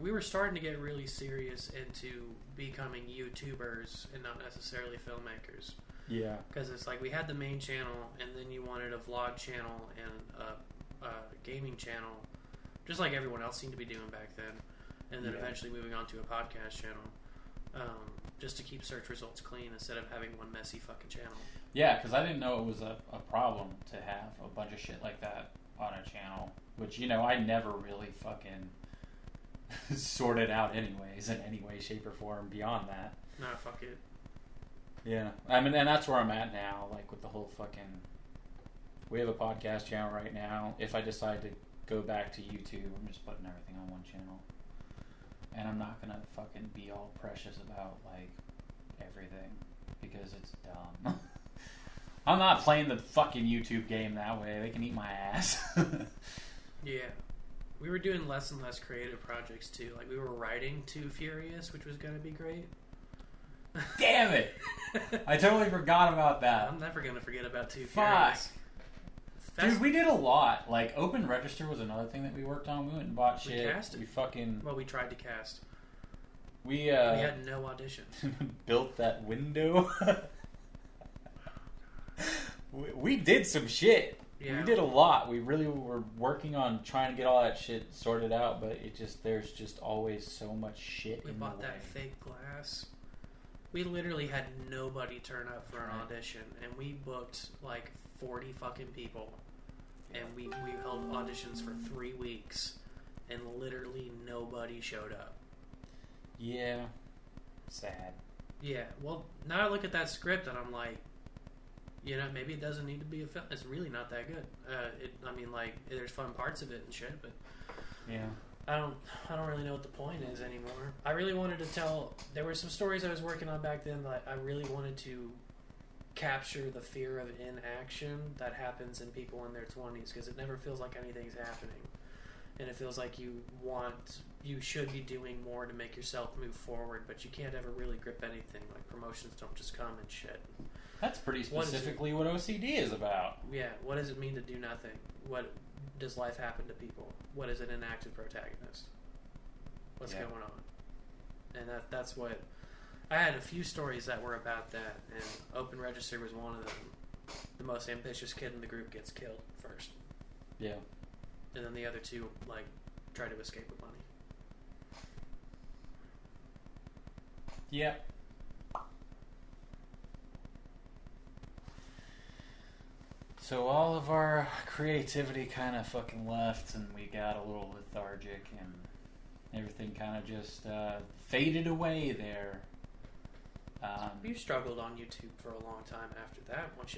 We were starting to get really serious into becoming YouTubers and not necessarily filmmakers.
Yeah.
Because it's like we had the main channel, and then you wanted a vlog channel and a gaming channel, just like everyone else seemed to be doing back then. And then eventually moving on to a podcast channel, just to keep search results clean instead of having one messy fucking channel.
Yeah, because I didn't know it was a problem to have a bunch of shit like that on a channel, which, you know, I never really fucking sorted out anyways, in any way, shape, or form beyond that.
Nah, fuck it.
Yeah. I mean, and that's where I'm at now, like, with the whole fucking... We have a podcast channel right now. If I decide to go back to YouTube, I'm just putting everything on one channel. And I'm not gonna fucking be all precious about, like, everything, because it's dumb. I'm not playing the fucking YouTube game that way. They can eat my ass.
Yeah. We were doing less and less creative projects, too. Like, we were writing Too Furious, which was going to be great.
Damn it! I totally forgot about that.
I'm never going to forget about Too
Fuck.
Furious.
Dude, we did a lot. Like, Open Register was another thing that we worked on. We went and bought shit.
We casted.
We fucking...
Well, we tried to cast.
We
had no auditions.
Built that window. We did some shit. Yeah. We did a lot. We really were working on trying to get all that shit sorted out, but there's just always so much shit
we
in
bought
the way.
That fake glass. We literally had nobody turn up for an audition, and we booked like 40 fucking people, and we held auditions for 3 weeks, and literally nobody showed up.
Yeah. Sad.
Yeah. Well, now I look at that script and I'm like, you know, maybe it doesn't need to be a film. It's really not that good. I mean, like, there's fun parts of it and shit, but
yeah,
I don't really know what the point is anymore. I really wanted to tell. There were some stories I was working on back then that I really wanted to capture the fear of inaction that happens in people in their 20s, because it never feels like anything's happening, and it feels like you should be doing more to make yourself move forward, but you can't ever really grip anything. Like, promotions don't just come and shit.
That's pretty specifically what OCD is about.
Yeah, what does it mean to do nothing? What does life happen to people? What is an inactive protagonist? What's going on? And that's what... I had a few stories that were about that, and Open Register was one of them. The most ambitious kid in the group gets killed first.
Yeah.
And then the other two, like, try to escape with money.
Yeah. So all of our creativity kind of fucking left, and we got a little lethargic, and everything kind of just faded away there.
You struggled on YouTube for a long time after that. Once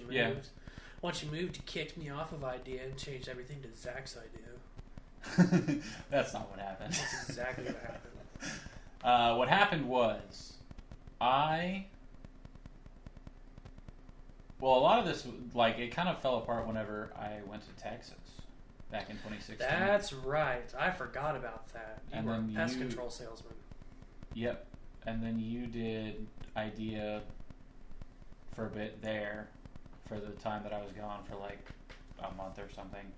you moved, you kicked me off of Idea and changed everything to Zach's Idea.
That's not what happened.
That's exactly what happened.
What happened was, well, a lot of this, like, it kind of fell apart whenever I went to Texas back in 2016.
That's right. I forgot about that. You were a pest control salesman.
Yep. And then you did Idea for a bit there for the time that I was gone for like a month or something.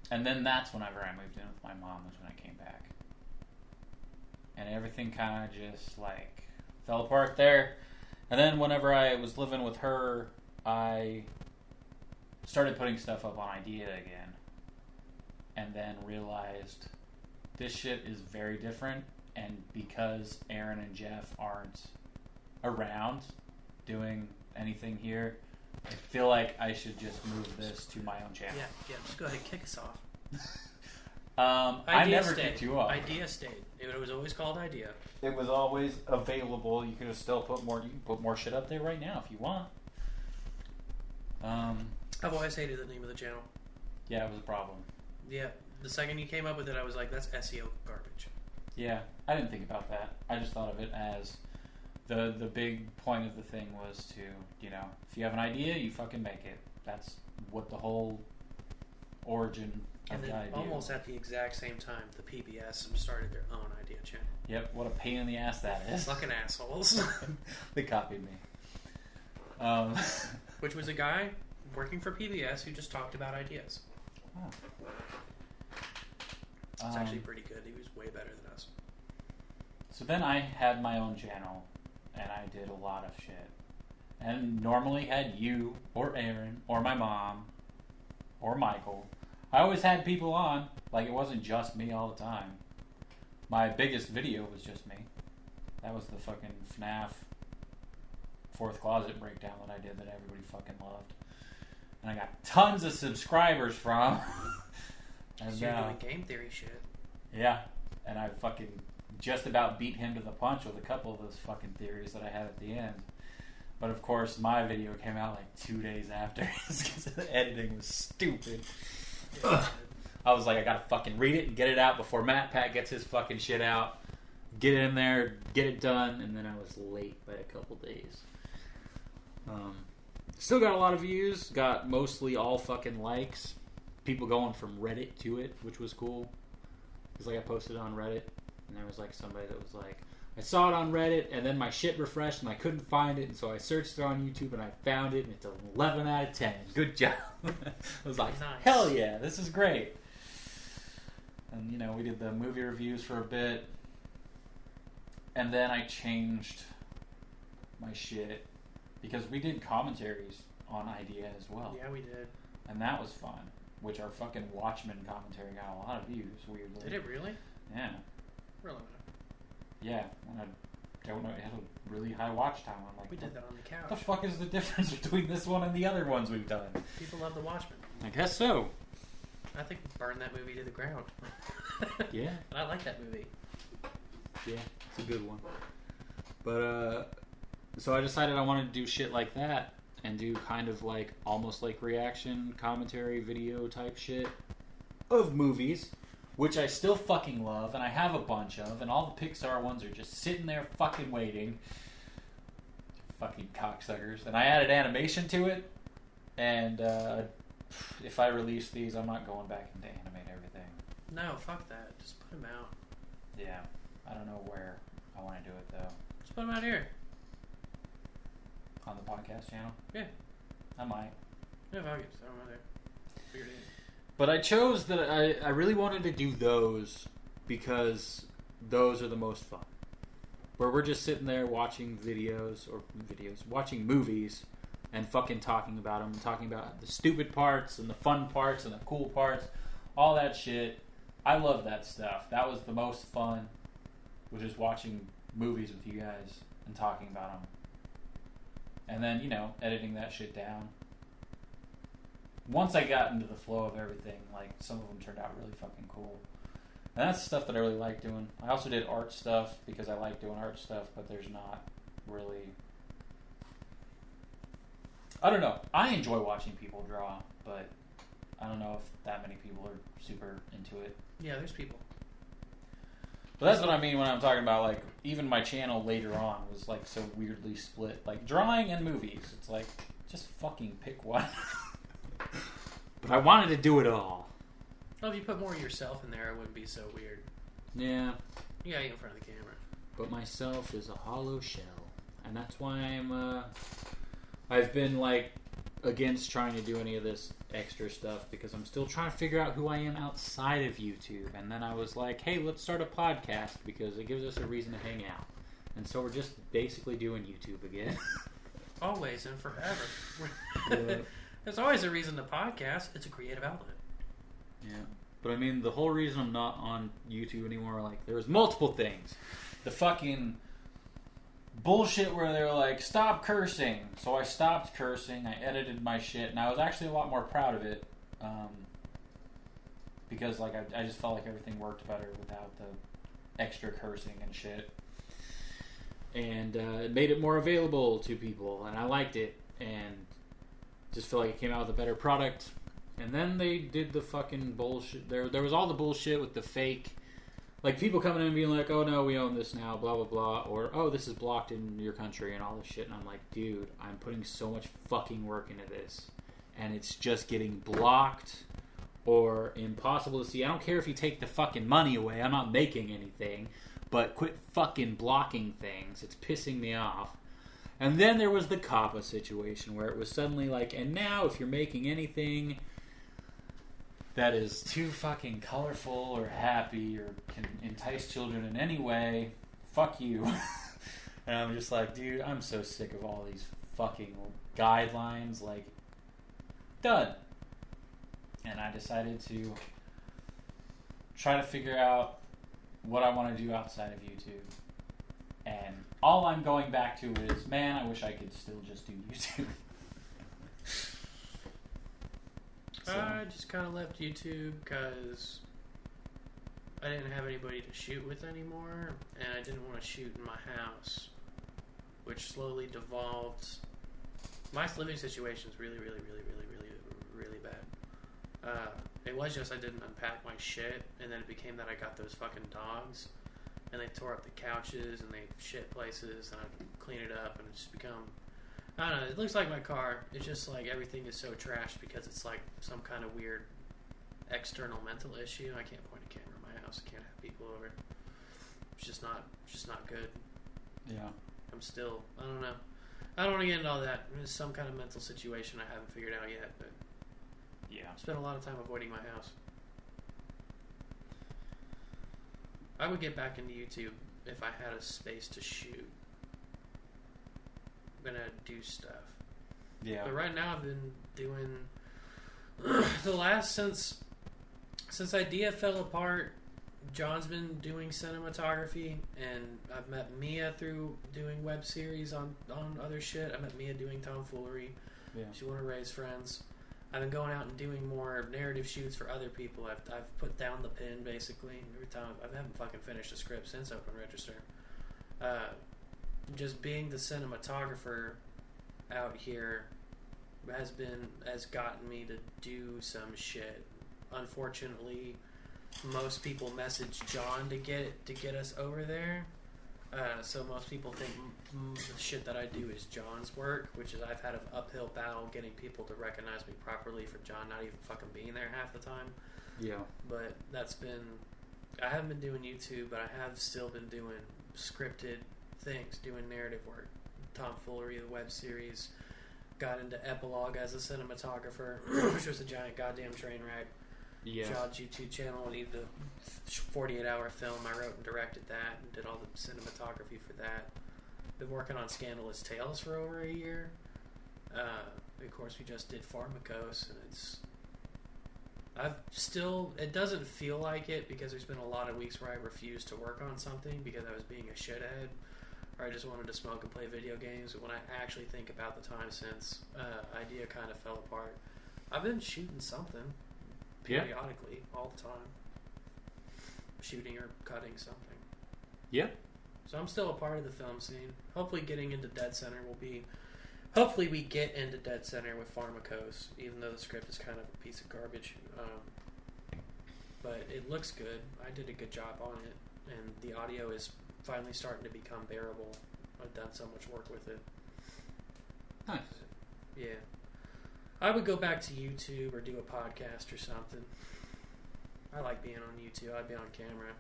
And then that's whenever I moved in with my mom, was when I came back. And everything kind of just like fell apart there. And then whenever I was living with her, I started putting stuff up on Idea again. And then realized this shit is very different. And because Aaron and Jeff aren't around doing anything here, I feel like I should just move this to my own channel.
Yeah, just go ahead and kick us off.
I never kicked you off.
Idea stayed. It was always called Idea.
It was always available. You could have still put more. You can put more shit up there right now if you want.
I've always hated the name of the channel.
Yeah, it was a problem.
Yeah, the second you came up with it, I was like, that's SEO garbage.
Yeah, I didn't think about that. I just thought of it as the big point of the thing was to, you know, if you have an idea, you fucking make it. That's what the whole origin of the idea.
Almost at the exact same time, the PBS started their own Idea channel.
Yep, what a pain in the ass that is.
Fucking assholes.
They copied me.
Which was a guy working for PBS who just talked about ideas.
Oh.
It's actually pretty good. He was way better than us.
So then I had my own channel, and I did a lot of shit. And normally had you, or Aaron, or my mom, or Michael. I always had people on, like it wasn't just me all the time. My biggest video was just me. That was the fucking FNAF fourth closet breakdown that I did that everybody fucking loved. And I got tons of subscribers from.
And you're doing game theory shit.
Yeah, and I fucking just about beat him to the punch with a couple of those fucking theories that I had at the end. But of course, my video came out like 2 days after because the editing was stupid. Yeah. I was like, I gotta fucking read it and get it out before Matt Pat gets his fucking shit out. Get it in there, get it done, and then I was late by a couple days. Still got a lot of views, got mostly all fucking likes. People going from Reddit to it, which was cool. Because like I posted on Reddit, and there was like somebody that was like, I saw it on Reddit, and then my shit refreshed, and I couldn't find it, and so I searched it on YouTube, and I found it, and it's an 11 out of 10. Good job. I was like, nice. Hell yeah, this is great. And, you know, we did the movie reviews for a bit, and then I changed my shit, because we did commentaries on Idea as well.
Yeah, we did.
And that was fun. Which our fucking Watchmen commentary got a lot of views, weirdly.
Did it really?
Yeah.
Really?
Yeah, and I don't know, it had a really high watch time. I'm like,
we did that on the couch.
What the fuck is the difference between this one and the other ones we've done?
People love the Watchmen.
I guess so.
I think burn that movie to the ground.
Yeah.
And I like that movie.
Yeah, it's a good one. But, so I decided I wanted to do shit like that. And do kind of like, almost like reaction, commentary, video type shit of movies, which I still fucking love, and I have a bunch of, and all the Pixar ones are just sitting there fucking waiting. Fucking cocksuckers. And I added animation to it, and if I release these, I'm not going back into animate everything.
No, fuck that. Just put them out.
Yeah. I don't know where I want to do it, though.
Just put them out here.
On the podcast channel?
Yeah.
I might.
Yeah, fuck it. Just throw them out there. Figured it out.
But I chose that I really wanted to do those because those are the most fun. Where we're just sitting there watching watching movies and fucking talking about them, talking about the stupid parts and the fun parts and the cool parts, all that shit. I love that stuff. That was the most fun, was just watching movies with you guys and talking about them. And then, you know, editing that shit down. Once I got into the flow of everything, like, some of them turned out really fucking cool. And that's stuff that I really like doing. I also did art stuff because I like doing art stuff, but there's not really... I don't know. I enjoy watching people draw, but I don't know if that many people are super into it.
Yeah, there's people.
But that's what I mean when I'm talking about, like, even my channel later on was, like, so weirdly split. Like, drawing and movies. It's like, just fucking pick one. But I wanted to do it all.
Well, if you put more of yourself in there, it wouldn't be so weird.
Yeah.
You gotta get in front of the camera.
But myself is a hollow shell. And that's why I've been, like, against trying to do any of this extra stuff because I'm still trying to figure out who I am outside of YouTube. And then I was like, hey, let's start a podcast because it gives us a reason to hang out. And so we're just basically doing YouTube again.
Always and forever.
Yeah.
There's always a reason to podcast. It's a creative outlet.
Yeah. But I mean, the whole reason I'm not on YouTube anymore, like, there was multiple things. The fucking bullshit where they're like, stop cursing. So I stopped cursing. I edited my shit, and I was actually a lot more proud of it. Because, like, I just felt like everything worked better without the extra cursing and shit. And it made it more available to people, and I liked it, and just feel like it came out with a better product. And then they did the fucking bullshit. There was all the bullshit with the fake, like, people coming in and being like, oh no, we own this now, blah blah blah, or oh, this is blocked in your country and all this shit. And I'm like, dude, I'm putting so much fucking work into this, and it's just getting blocked or impossible to see. I don't care if you take the fucking money away. I'm not making anything. But quit fucking blocking things. It's pissing me off. And then there was the COPPA situation where it was suddenly like, and now if you're making anything that is too fucking colorful or happy or can entice children in any way, fuck you. And I'm just like, dude, I'm so sick of all these fucking guidelines. Like, done. And I decided to try to figure out what I want to do outside of YouTube. And all I'm going back to is, man, I wish I could still just do YouTube. So.
I just kind of left YouTube because I didn't have anybody to shoot with anymore, and I didn't want to shoot in my house, which slowly devolved. My living situation is really, really, really, really, really, really bad. It was just I didn't unpack my shit, and then it became that I got those fucking dogs, and they tore up the couches, and they shit places, and I clean it up, and it's become, I don't know, it looks like my car. It's just like everything is so trashed because it's like some kind of weird external mental issue. I can't point a camera in my house. I can't have people over. It's just not good.
Yeah.
I'm still, I don't know. I don't want to get into all that. There's some kind of mental situation I haven't figured out yet, but
yeah.
I spent a lot of time avoiding my house. I would get back into YouTube if I had a space to shoot. I'm gonna do stuff.
Yeah.
But right now I've been doing since Idea fell apart, John's been doing cinematography, and I've met Mia through doing web series on other shit. I met Mia doing tomfoolery.
Yeah.
She wanted to raise friends. I've been going out and doing more narrative shoots for other people. I've put down the pen, basically. Every time I haven't fucking finished a script since Open Register. Just being the cinematographer out here has gotten me to do some shit. Unfortunately, most people message John to get us over there. So most people think the shit that I do is John's work, which is I've had an uphill battle getting people to recognize me properly for John not even fucking being there half the time.
Yeah.
But I haven't been doing YouTube, but I have still been doing scripted things, doing narrative work. Tomfoolery, the web series. Got into Epilogue as a cinematographer, which was a giant goddamn train wreck.
Yeah.
John's YouTube channel needed a 48-hour film. I wrote and directed that and did all the cinematography for that. Been working on Scandalous Tales for over a year. Of course, we just did Pharmacos, and it doesn't feel like it because there's been a lot of weeks where I refused to work on something because I was being a shithead, or I just wanted to smoke and play video games. But when I actually think about the time since Idea kind of fell apart, I've been shooting something. Periodically, all the time. Shooting or cutting something.
Yeah.
So I'm still a part of the film scene. Hopefully getting into Dead Center will be... Hopefully we get into Dead Center with Pharmacos, even though the script is kind of a piece of garbage. But it looks good. I did a good job on it. And the audio is finally starting to become bearable. I've done so much work with it.
Nice.
Yeah. I would go back to YouTube or do a podcast or something. I like being on YouTube. I'd be on camera.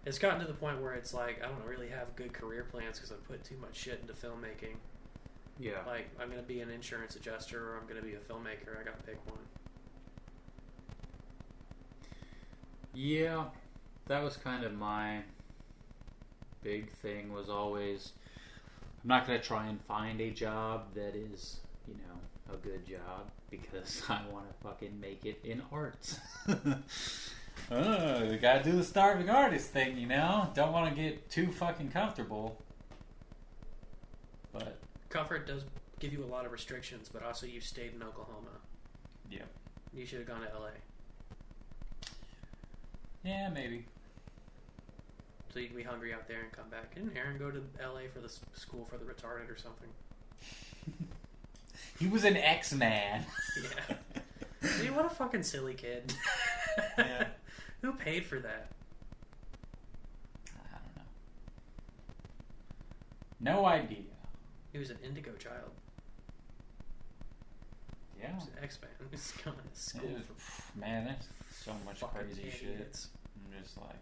It's gotten to the point where it's like I don't really have good career plans because I put too much shit into filmmaking.
Yeah.
Like I'm going to be an insurance adjuster or I'm going to be a filmmaker. I got to pick one.
Yeah, that was kind of my big thing was always, I'm not going to try and find a job that is, you know, a good job because I want to fucking make it in arts. Oh, we got to do the starving artist thing, you know? Don't want to get too fucking comfortable. But
comfort does give you a lot of restrictions, but also you stayed in Oklahoma.
Yep.
You should have gone to LA.
Yeah, maybe.
So you can be hungry out there and come back. Didn't Aaron go to LA for the school for the retarded or something?
He was an X-Man.
Yeah. Dude, what a fucking silly kid.
Yeah.
Who paid for that?
I don't know. No idea.
He was an indigo child.
Yeah.
He was an X-Man. He's going to school for...
Man, there's so much crazy
idiots.
shit. I'm just like,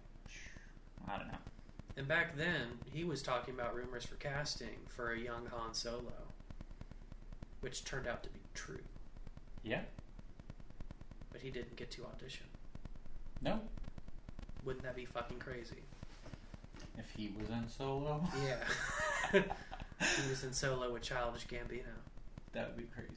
I don't know.
And back then, he was talking about rumors for casting for a young Han Solo, which turned out to be true.
Yeah.
But he didn't get to audition.
No.
Wouldn't that be fucking crazy?
If he was in Solo?
Yeah. He was in Solo with Childish Gambino.
That would be crazy.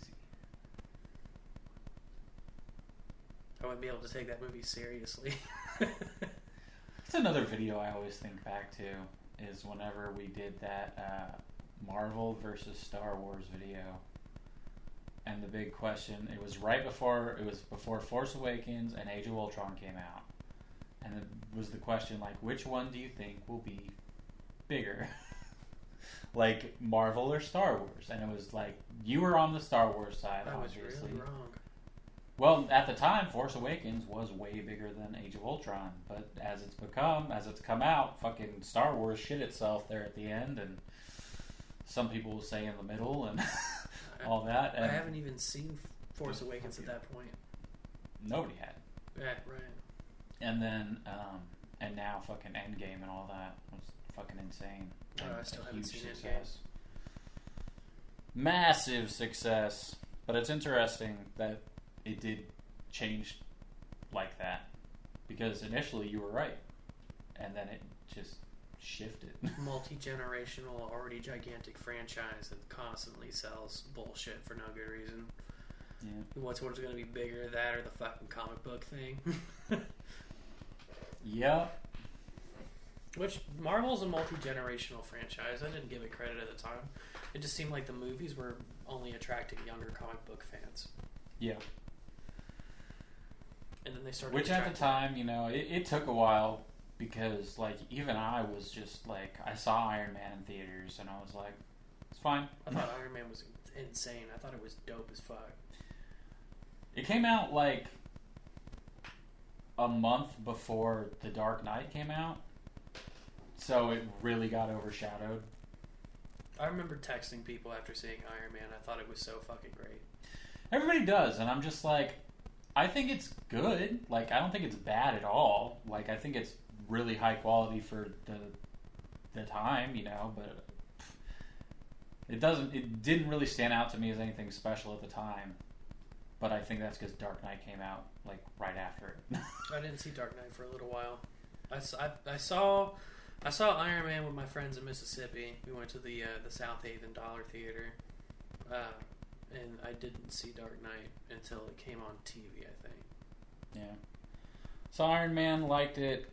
I wouldn't be able to take that movie seriously.
That's another video I always think back to, is whenever we did that Marvel versus Star Wars video. And the big question, it was before Force Awakens and Age of Ultron came out. And it was the question, like, which one do you think will be bigger? Like, Marvel or Star Wars? And it was like, you were on the Star Wars side, obviously.
I was really wrong.
Well, at the time, Force Awakens was way bigger than Age of Ultron. But as it's come out, fucking Star Wars shit itself there at the end. And some people will say in the middle and all that. And
I haven't even seen Force Awakens at that point.
Nobody had.
Yeah, right.
And then, and now fucking Endgame and all that was fucking insane.
I still haven't seen
success. Massive success. But it's interesting that it did change like that. Because initially you were right. And then it just shifted.
Multi-generational, already gigantic franchise that constantly sells bullshit for no good reason.
Yeah.
What's going to be bigger, that or the fucking comic book thing?
Yeah.
Which, Marvel's a multi-generational franchise. I didn't give it credit at the time. It just seemed like the movies were only attracting younger comic book fans.
Yeah.
And then they started
Which at the time, you know, it took a while because, like, even I was just like, I saw Iron Man in theaters and I was like, it's fine.
I thought Iron Man was insane. I thought it was dope as fuck.
It came out like a month before The Dark Knight came out, so it really got overshadowed.
I remember texting people after seeing Iron Man. I thought it was so fucking great.
Everybody does, and I'm just like, I think it's good. Like, I don't think it's bad at all. Like, I think it's really high quality for the time, you know, but it didn't really stand out to me as anything special at the time. But I think that's because Dark Knight came out like right after it.
I didn't see Dark Knight for a little while. I saw Iron Man with my friends in Mississippi. We went to the South Haven Dollar Theater, and I didn't see Dark Knight until it came on TV, I think.
Yeah. So Iron Man, liked it.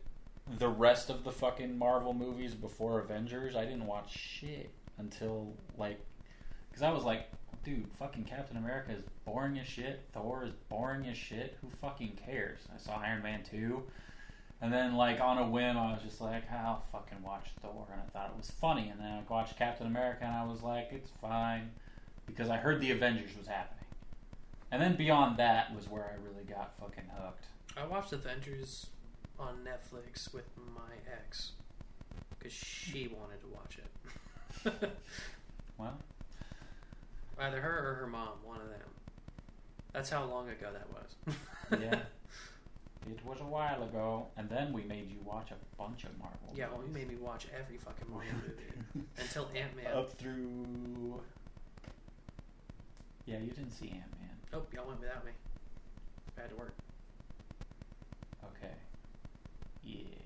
The rest of the fucking Marvel movies before Avengers, I didn't watch shit until like, because I was like, dude, fucking Captain America is boring as shit. Thor is boring as shit. Who fucking cares? I saw Iron Man 2. And then, like, on a whim, I was just like, I'll fucking watch Thor. And I thought it was funny. And then I watched Captain America, and I was like, it's fine. Because I heard the Avengers was happening. And then beyond that was where I really got fucking hooked.
I watched Avengers on Netflix with my ex. Because she wanted to watch it.
Well...
Either her or her mom, one of them. That's how long ago that was.
Yeah. It was a while ago, and then we made you watch a bunch of Marvel movies.
Yeah, well, you made me watch every fucking Marvel movie. Until Ant-Man.
Up through... Yeah, you didn't see Ant-Man.
Oh, y'all went without me. I had to work.
Okay. Yeah.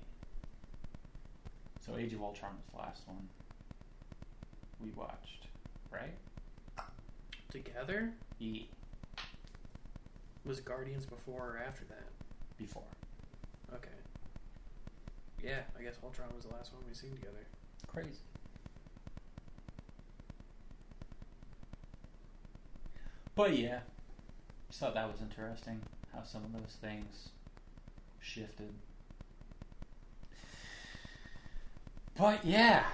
So Age of Ultron was the last one we watched, right?
Together?
Yeah.
Was Guardians before or after that?
Before.
Okay. Yeah, I guess Ultron was the last one we seen together.
Crazy. But yeah, just thought that was interesting, how some of those things shifted. But yeah.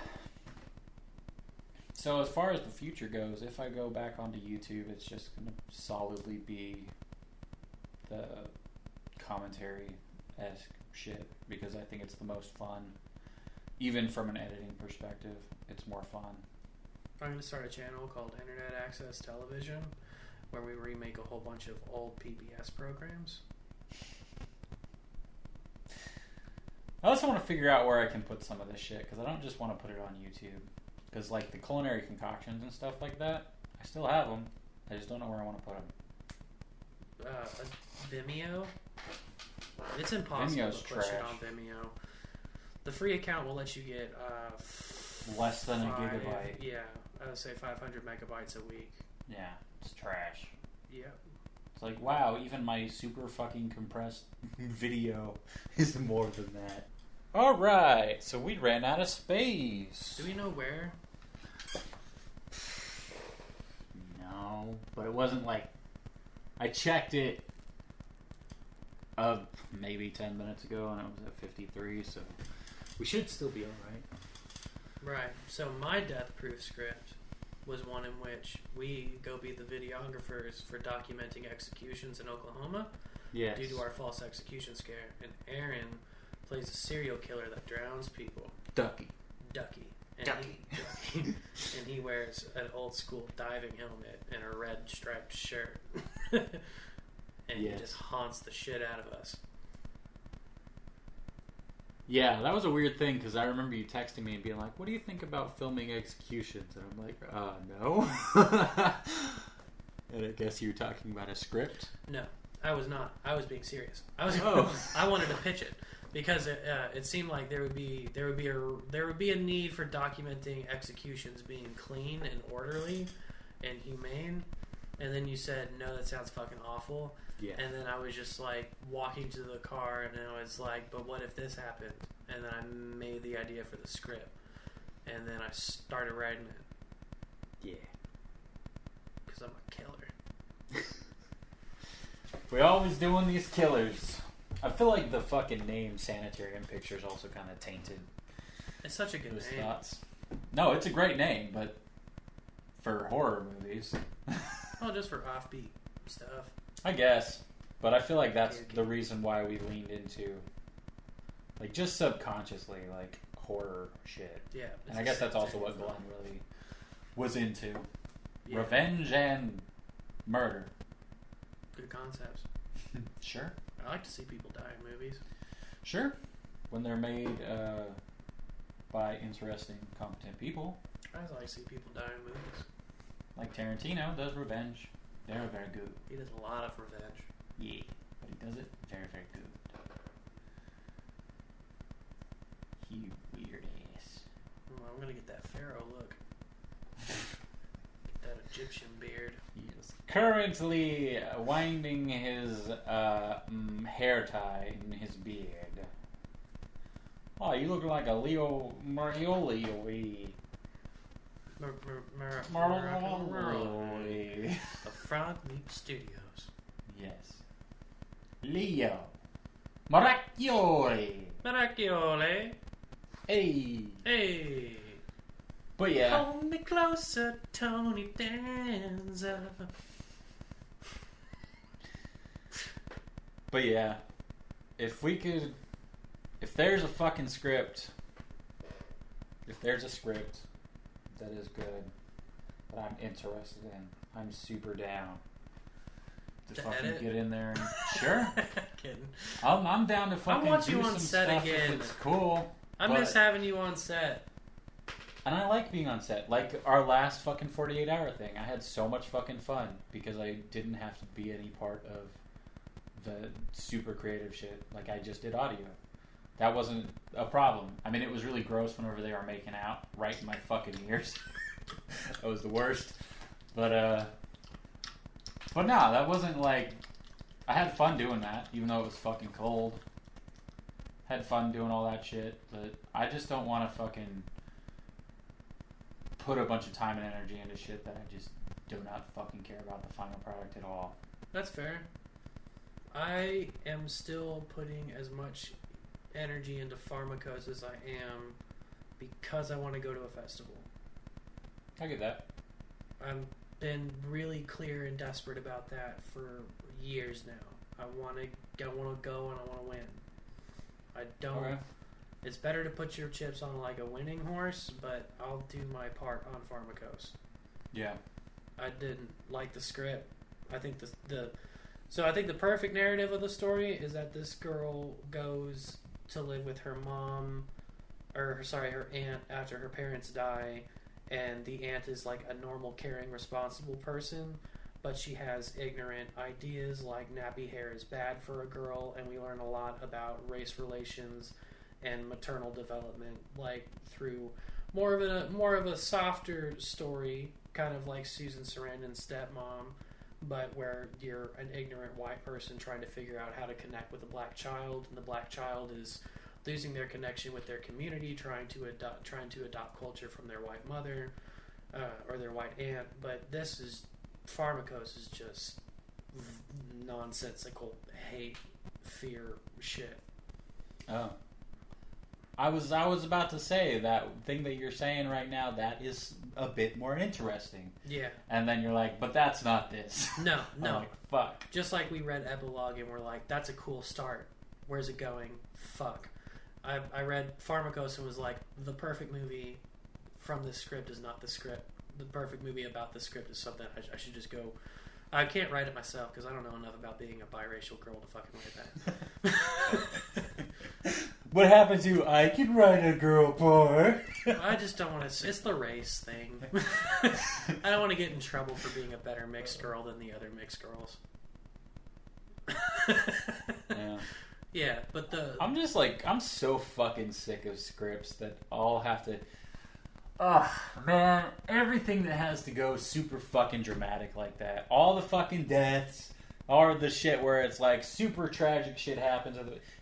So as far as the future goes, if I go back onto YouTube, it's just going to solidly be the commentary-esque shit, because I think it's the most fun. Even from an editing perspective, it's more fun.
I'm going to start a channel called Internet Access Television, where we remake a whole bunch of old PBS programs.
I also want to figure out where I can put some of this shit, because I don't just want to put it on YouTube. Because, like, the culinary concoctions and stuff like that, I still have them. I just don't know where I want to put them.
Vimeo? It's impossible
Vimeo's
to push
trash.
it on Vimeo. The free account will let you get
Less than a gigabyte.
Yeah, I would say 500 megabytes a week.
Yeah, it's trash.
Yeah.
It's like, wow, even my super fucking compressed video is more than that. Alright, so we ran out of space.
Do we know where?
No, but it wasn't like... I checked it maybe 10 minutes ago and it was at 53, so we should still be alright.
Right. So my death proof script was one in which we go be the videographers for documenting executions in Oklahoma.
Yes.
Due to our false execution scare. And Aaron plays a serial killer that drowns people.
Ducky.
And and he wears an old school diving helmet and a red striped shirt. And he just haunts the shit out of us.
Yeah, that was a weird thing, because I remember you texting me and being like, what do you think about filming executions? And I'm like, no. And I guess you were talking about a script?
No, I was not. I was being serious. I wanted to pitch it because it seemed like there would be a need for documenting executions being clean and orderly and humane. And then you said, no, that sounds fucking awful.
Yeah.
And then I was just like walking to the car and I was like, but what if this happened? And then I made the idea for the script. And then I started writing it.
Yeah.
Because I'm a killer.
We're always doing these killers. I feel like the fucking name Sanitarium Pictures also kind of tainted
It's such a good
those
name.
thoughts. No, it's a great name, but for horror movies.
Well, just for offbeat stuff.
I guess. But I feel like that's the reason why we leaned into, like, just subconsciously, like, horror shit.
Yeah.
And I guess that's also what Glenn really was into.
Yeah.
Revenge and murder.
Good concepts.
Sure.
I like to see people die in movies.
Sure. When they're made by interesting, competent people.
I just like to see people die in movies.
Like Tarantino does Revenge. Very, very good.
He does a lot of revenge.
Yeah. But he does it very, very good. You weird ass.
Well, I'm gonna get that pharaoh look. Get that Egyptian beard.
He is currently winding his hair tie in his beard. Oh, you look like a Leo Marioli.
Marioli. The Frog Leap Studios.
Yes. Leo Maracchioli.
Maracchiole.
Hey.
Hey.
But yeah.
Hold me closer, Tony Danza.
But yeah. If there's a fucking script, if there's a script that is good, that I'm interested in, I'm super down to fucking
edit?
get in there and sure.
Kidding.
I'm down to fucking
want
do
you on
some
set
stuff
again.
if it's cool.
I miss having you on set.
And I like being on set. Like our last fucking 48-hour thing. I had so much fucking fun because I didn't have to be any part of the super creative shit. Like I just did audio. That wasn't a problem. I mean, it was really gross whenever they were making out right in my fucking ears. That was the worst. But no, that wasn't like... I had fun doing that, even though it was fucking cold. Had fun doing all that shit, but I just don't want to fucking put a bunch of time and energy into shit that I just do not fucking care about the final product at all.
That's fair. I am still putting as much energy into Pharmacos as I am because I want to go to a festival.
I get that.
I've been really clear and desperate about that for years now. I want to go and I want to win. I don't. Okay. It's better to put your chips on like a winning horse, but I'll do my part on Pharmacos.
Yeah.
I didn't like the script. I think I think the perfect narrative of the story is that this girl goes to live with her mom, her aunt after her parents die, and the aunt is like a normal, caring, responsible person, but she has ignorant ideas like nappy hair is bad for a girl, and we learn a lot about race relations and maternal development, like through more of a softer story, kind of like Susan Sarandon's Stepmom, but where you're an ignorant white person trying to figure out how to connect with a black child, and the black child is losing their connection with their community, trying to adopt culture from their white mother or their white aunt. But Pharmacos is just nonsensical hate, fear shit.
Oh. I was about to say that thing that you're saying right now, that is a bit more interesting.
Yeah.
And then you're like, but that's not this.
No.
I'm like, fuck.
Just like we read Epilogue and we're like, that's a cool start. Where's it going? Fuck. I read Pharmacos and was like, the perfect movie from this script is not the script. The perfect movie about the script is something I should just go... I can't write it myself because I don't know enough about being a biracial girl to fucking write that.
What happened to I can write a girl part?
I just don't want to... It's the race thing. I don't want to get in trouble for being a better mixed girl than the other mixed girls.
Yeah.
Yeah, but
I'm just like... I'm so fucking sick of scripts that all have to... Ugh, man. Everything that has to go super fucking dramatic like that. All the fucking deaths... Or the shit where it's like super tragic shit happens.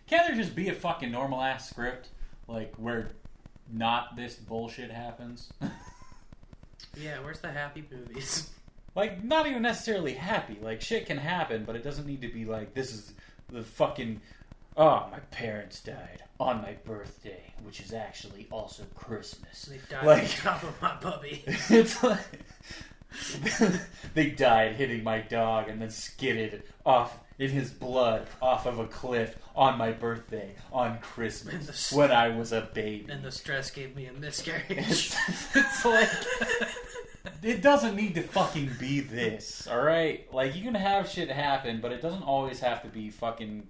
Can't there just be a fucking normal ass script? Like where not this bullshit happens?
Yeah, where's the happy movies?
Like not even necessarily happy. Like shit can happen, but it doesn't need to be like this is the fucking... Oh, my parents died on my birthday, which is actually also Christmas.
They died on top of my puppy.
It's like... They died hitting my dog and then skidded off in his blood off of a cliff on my birthday on Christmas when I was a baby.
And the stress gave me a miscarriage.
It's like... It doesn't need to fucking be this, alright? Like, you can have shit happen, but it doesn't always have to be fucking...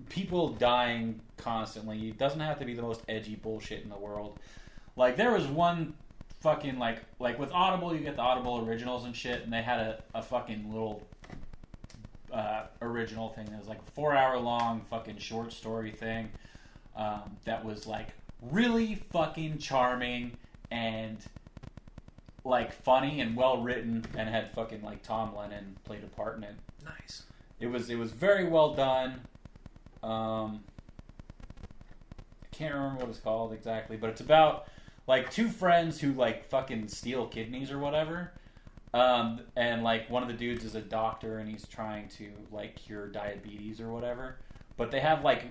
people dying constantly. It doesn't have to be the most edgy bullshit in the world. Like, there was one... fucking like with Audible, you get the Audible originals and shit, and they had a fucking little original thing that was like a 4-hour long fucking short story thing that was like really fucking charming and like funny and well written, and had fucking like Tom Lennon played a part in it.
Nice.
It was very well done. I can't remember what it's called exactly, but it's about like two friends who like fucking steal kidneys or whatever. And like one of the dudes is a doctor and he's trying to like cure diabetes or whatever. But they have like,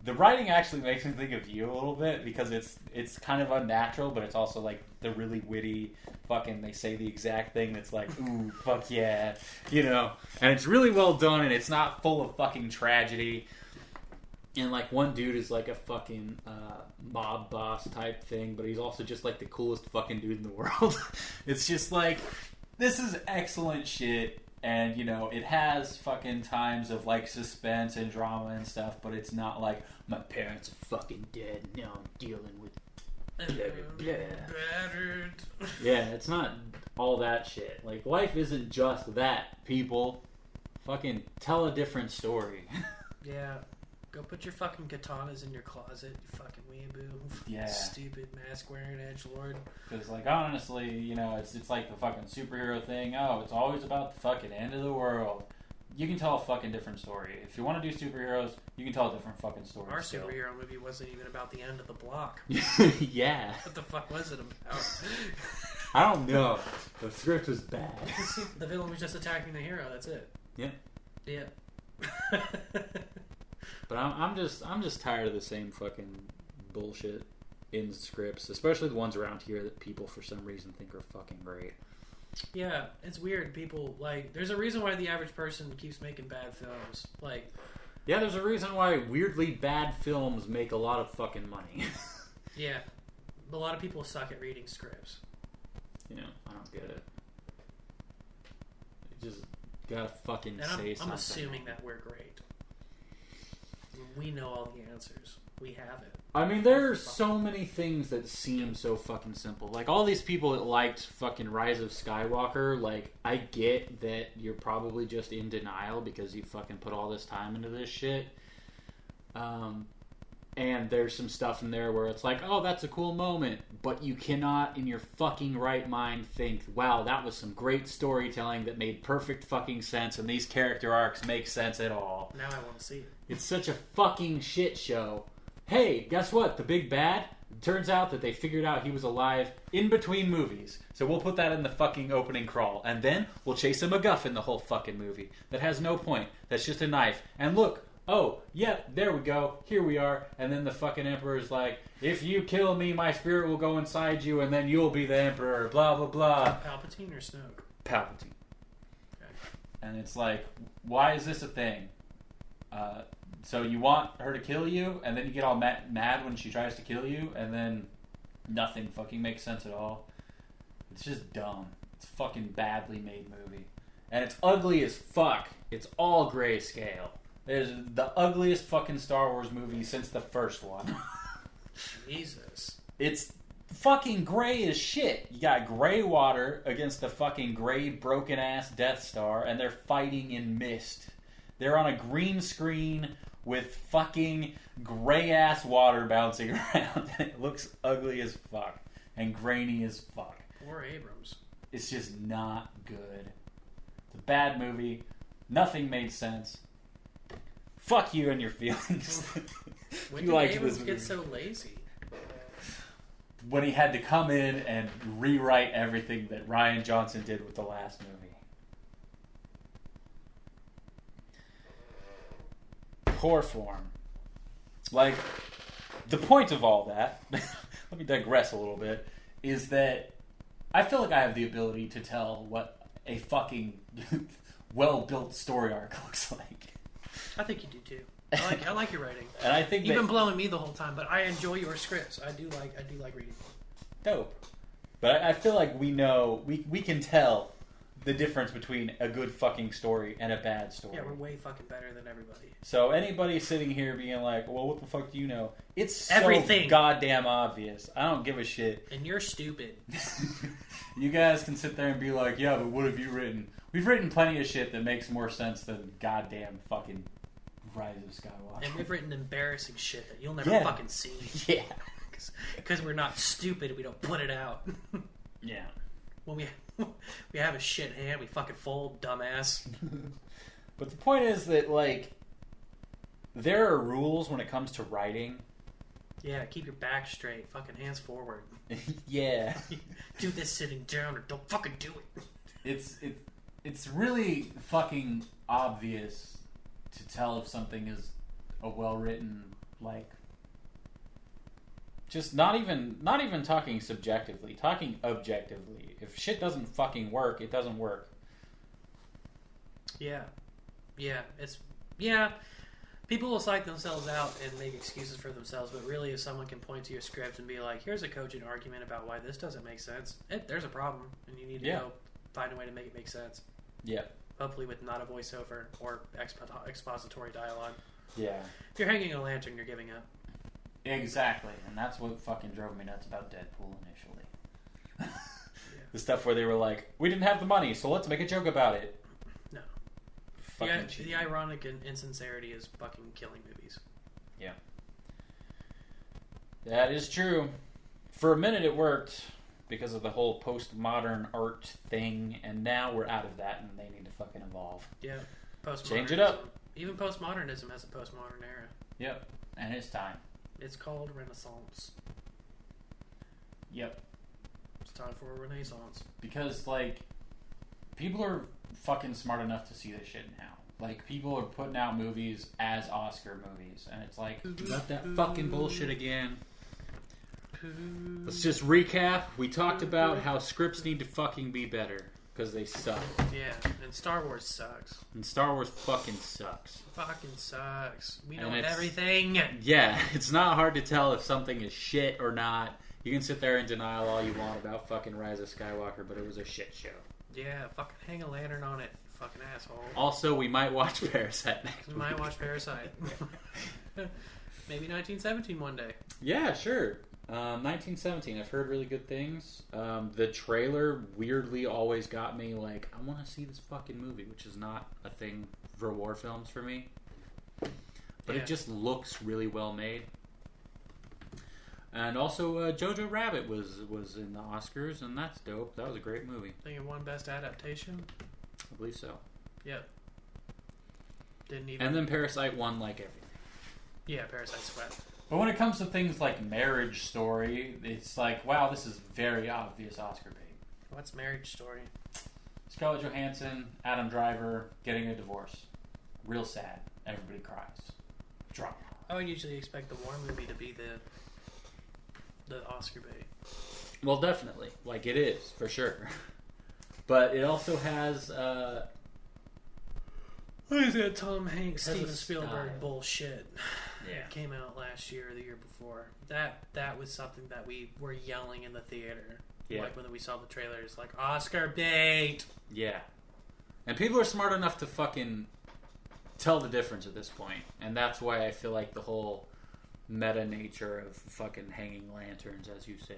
the writing actually makes me think of you a little bit because it's kind of unnatural, but it's also like the really witty fucking, they say the exact thing that's like, ooh, fuck yeah, you know. And it's really well done and it's not full of fucking tragedy. And, like, one dude is, like, a fucking mob boss type thing, but he's also just, like, the coolest fucking dude in the world. It's just, like, this is excellent shit, and, you know, it has fucking times of, like, suspense and drama and stuff, but it's not like, my parents are fucking dead, now I'm dealing with blah, blah, blah. Yeah, it's not all that shit. Like, life isn't just that, people. Fucking tell a different story.
Yeah. Go put your fucking katanas in your closet, you fucking weeaboo.
Yeah.
Stupid mask-wearing edgelord.
Because, like, honestly, you know, it's like the fucking superhero thing. Oh, it's always about the fucking end of the world. You can tell a fucking different story. If you want to do superheroes, you can tell a different fucking story.
Our superhero movie wasn't even about the end of the block.
Yeah.
What the fuck was it about?
I don't know. The script was bad.
The villain was just attacking the hero. That's it.
Yeah.
Yeah.
But I'm just tired of the same fucking bullshit in scripts, especially the ones around here that people for some reason think are fucking great.
Yeah, it's weird. People, like, there's a reason why the average person keeps making bad films. Like,
yeah, there's a reason why weirdly bad films make a lot of fucking money.
Yeah. A lot of people suck at reading scripts.
You know, I don't get it. You just gotta fucking
and
say something.
I'm assuming that we're great. We know all the answers. We have it.
I mean, there's so many things that seem so fucking simple. Like, all these people that liked fucking Rise of Skywalker, like, I get that you're probably just in denial because you fucking put all this time into this shit. And there's some stuff in there where it's like, oh, that's a cool moment. But you cannot, in your fucking right mind, think, wow, that was some great storytelling that made perfect fucking sense, and these character arcs make sense at all.
Now I want to see it.
It's such a fucking shit show. Hey, guess what? The big bad? Turns out that they figured out he was alive in between movies. So we'll put that in the fucking opening crawl. And then we'll chase a MacGuffin the whole fucking movie. That has no point. That's just a knife. And look, oh, yeah, there we go. Here we are. And then the fucking Emperor's like, if you kill me, my spirit will go inside you, and then you'll be the Emperor. Blah, blah, blah.
Palpatine or Snoke?
Palpatine.
Okay.
And it's like, why is this a thing? So you want her to kill you, and then you get all mad when she tries to kill you, and then nothing fucking makes sense at all. It's just dumb. It's a fucking badly made movie. And it's ugly as fuck. It's all grayscale. There's the ugliest fucking Star Wars movie since the first one.
Jesus.
It's fucking gray as shit. You got gray water against a fucking gray broken ass Death Star, and they're fighting in mist. They're on a green screen with fucking gray ass water bouncing around. It looks ugly as fuck and grainy as fuck.
Or Abrams.
It's just not good. It's a bad movie. Nothing made sense. Fuck you and your feelings.
When did Abrams get so lazy?
When he had to come in and rewrite everything that Rian Johnson did with the last movie. Poor form. Like, the point of all that, let me digress a little bit, is that I feel like I have the ability to tell what a fucking well-built story arc looks like.
I think you do too. I like your writing.
And I think
you've been blowing me the whole time, but I enjoy your scripts. I do like reading them.
Dope. But I feel like we know we can tell the difference between a good fucking story and a bad story.
Yeah, we're way fucking better than everybody.
So anybody sitting here being like, well, what the fuck do you know? It's so
everything.
Goddamn obvious. I don't give a shit.
And you're stupid.
You guys can sit there and be like, yeah, but what have you written? We've written plenty of shit that makes more sense than goddamn fucking Rise of Skywalker.
And we've written embarrassing shit that you'll never fucking see.
Yeah.
Because we're not stupid, we don't put it out.
Yeah.
When we have a shit hand, we fucking fold, dumbass.
But the point is that, like, there are rules when it comes to writing.
Yeah, keep your back straight, fucking hands forward.
Yeah.
Do this sitting down or don't fucking do it.
It's really fucking obvious to tell if something is a well-written, like, just not even talking subjectively, talking objectively. If shit doesn't fucking work, it doesn't work.
Yeah. People will psych themselves out and make excuses for themselves, but really if someone can point to your script and be like, here's a cogent argument about why this doesn't make sense, there's a problem, and you need to go find a way to make it make sense.
Yeah.
Hopefully with not a voiceover or expository dialogue.
Yeah.
If you're hanging a lantern, you're giving up.
Exactly, and that's what fucking drove me nuts about Deadpool initially. The stuff where they were like, we didn't have the money, so let's make a joke about it.
No. The ironic insincerity is fucking killing movies.
Yeah. That is true. For a minute it worked because of the whole postmodern art thing, and now we're out of that and they need to fucking evolve.
Yeah.
Change it up.
Even postmodernism has a postmodern era.
Yep. And it's time.
It's called Renaissance.
Yep.
It's time for a Renaissance.
Because, like, people are fucking smart enough to see this shit now. Like, people are putting out movies as Oscar movies, and it's like, about that fucking bullshit again. Let's just recap. We talked about how scripts need to fucking be better, because they suck.
Yeah, and Star Wars sucks.
And Star Wars fucking sucks.
Fucking sucks. We know
And
everything.
Yeah, it's not hard to tell if something is shit or not. You can sit there in denial all you want about fucking Rise of Skywalker, but it was a shit show.
Yeah, fucking hang a lantern on it, fucking asshole.
Also, we might watch Parasite next week.
We might watch Parasite. Maybe 1917 one day.
Yeah, sure. 1917, I've heard really good things. The trailer weirdly always got me like, I want to see this fucking movie, which is not a thing for war films for me. But it just looks really well made. And also, JOJO Rabbit was in the Oscars, and that's dope. That was a great movie.
I think it won Best Adaptation.
I believe so.
Yep. Didn't even.
And then Parasite won like everything.
Yeah, Parasite swept.
But when it comes to things like Marriage Story, it's like, wow, this is very obvious Oscar bait.
What's Marriage Story?
Scarlett Johansson, Adam Driver, getting a divorce. Real sad. Everybody cries. Drama.
I would usually expect the war movie to be the Oscar bait.
Well, definitely. Like, it is, for sure. But it also has,
what is that Tom Hanks,
Has a
Steven Spielberg
style.
bullshit?
Yeah.
It came out last year or the year before. That was something that we were yelling in the theater.
Yeah.
Like when we saw the trailers, like, Oscar bait!
Yeah. And people are smart enough to fucking tell the difference at this point. And that's why I feel like the whole meta nature of fucking hanging lanterns, as you say,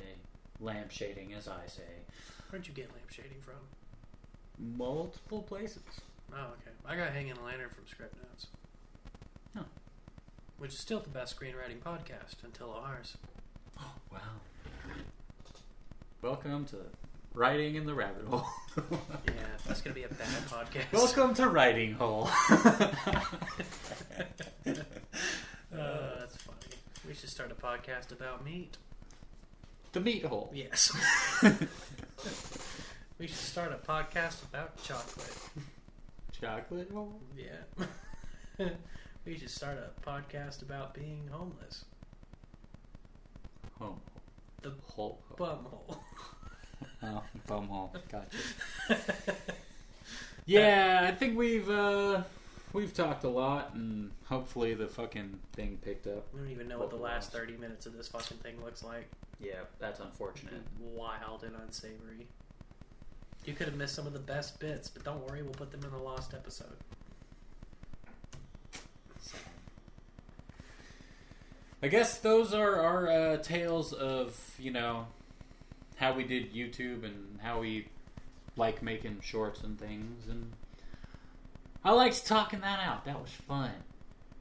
lampshading, as I say.
Where'd you get lampshading from?
Multiple places.
Oh, okay. I got Hanging a Lantern from Script Notes.
Huh.
Which is still the best screenwriting podcast until ours.
Oh, wow. Welcome to Writing in the Rabbit Hole.
Yeah, that's going to be a bad podcast.
Welcome to Writing Hole.
That's funny. We should start a podcast about meat.
The Meat Hole.
Yes. We should start a podcast about chocolate.
Chocolate Hole?
Yeah. We should start a podcast about being homeless.
Home.
The
Hole.
bumhole.
Oh, bumhole. Gotcha. Yeah, I think we've talked a lot, and hopefully the fucking thing picked up.
I don't even know what the last 30 minutes of this fucking thing looks like.
Yeah, that's unfortunate.
Wild and unsavory. You could have missed some of the best bits, but don't worry, we'll put them in the lost episode.
I guess those are our tales of, you know, how we did YouTube and how we like making shorts and things. And I liked talking that out. That was fun.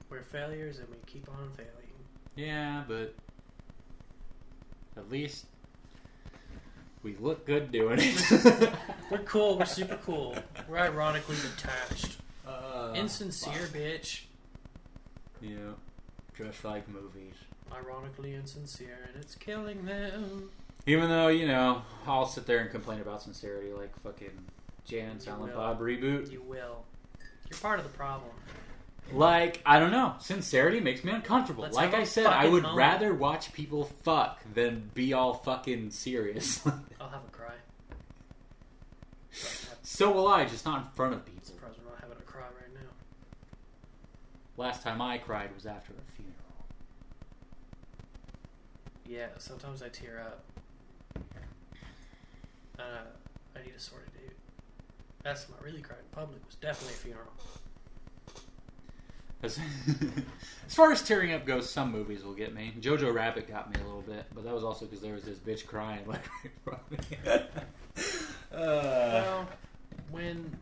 We're failures and we keep on failing.
Yeah, but at least we look good doing it.
We're cool. We're super cool. We're ironically detached. Insincere,
fuck.
bitch.
Yeah, just like movies.
Ironically insincere, and it's killing them.
Even though, you know, I'll sit there and complain about Sincerity like fucking Jan Silent Bob reboot.
You will. You're part of the problem.
Like, I don't know. Sincerity makes me uncomfortable.
Let's
like
have
I
a
said, I
fucking
would
moment.
rather watch people fuck than be all fucking serious.
I'll have a cry.
So will I, just not in front of people.
I'm surprised we're not having a cry right now.
Last time I cried was after a funeral.
Yeah, sometimes I tear up. I need a sorted dude. That's not really crying in public. Was definitely a funeral.
As far as tearing up goes, some movies will get me. JoJo Rabbit got me a little bit, but that was also because there was this bitch crying like right in front of me.
Well, when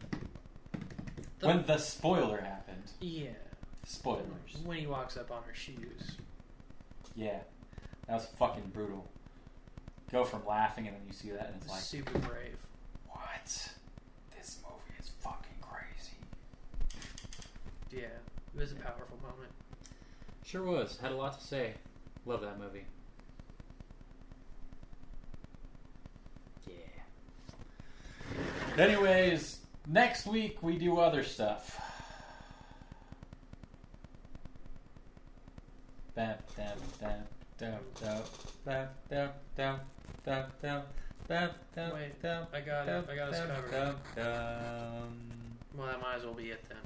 the spoiler happened.
Yeah.
Spoilers.
When he walks up on her shoes.
Yeah. That was fucking brutal. Go from laughing and then you see that and it's like...
Super brave.
What? This movie is fucking crazy.
Yeah. It was a powerful moment.
Sure was. Had a lot to say. Love that movie. Yeah. Anyways, next week we do other stuff. Bam, bam, bam, down, down, bam, down, down, down, down, bam, down,
Wait,
down.
I got it. I got us covered.
Down, down.
Well, that might as well be it then.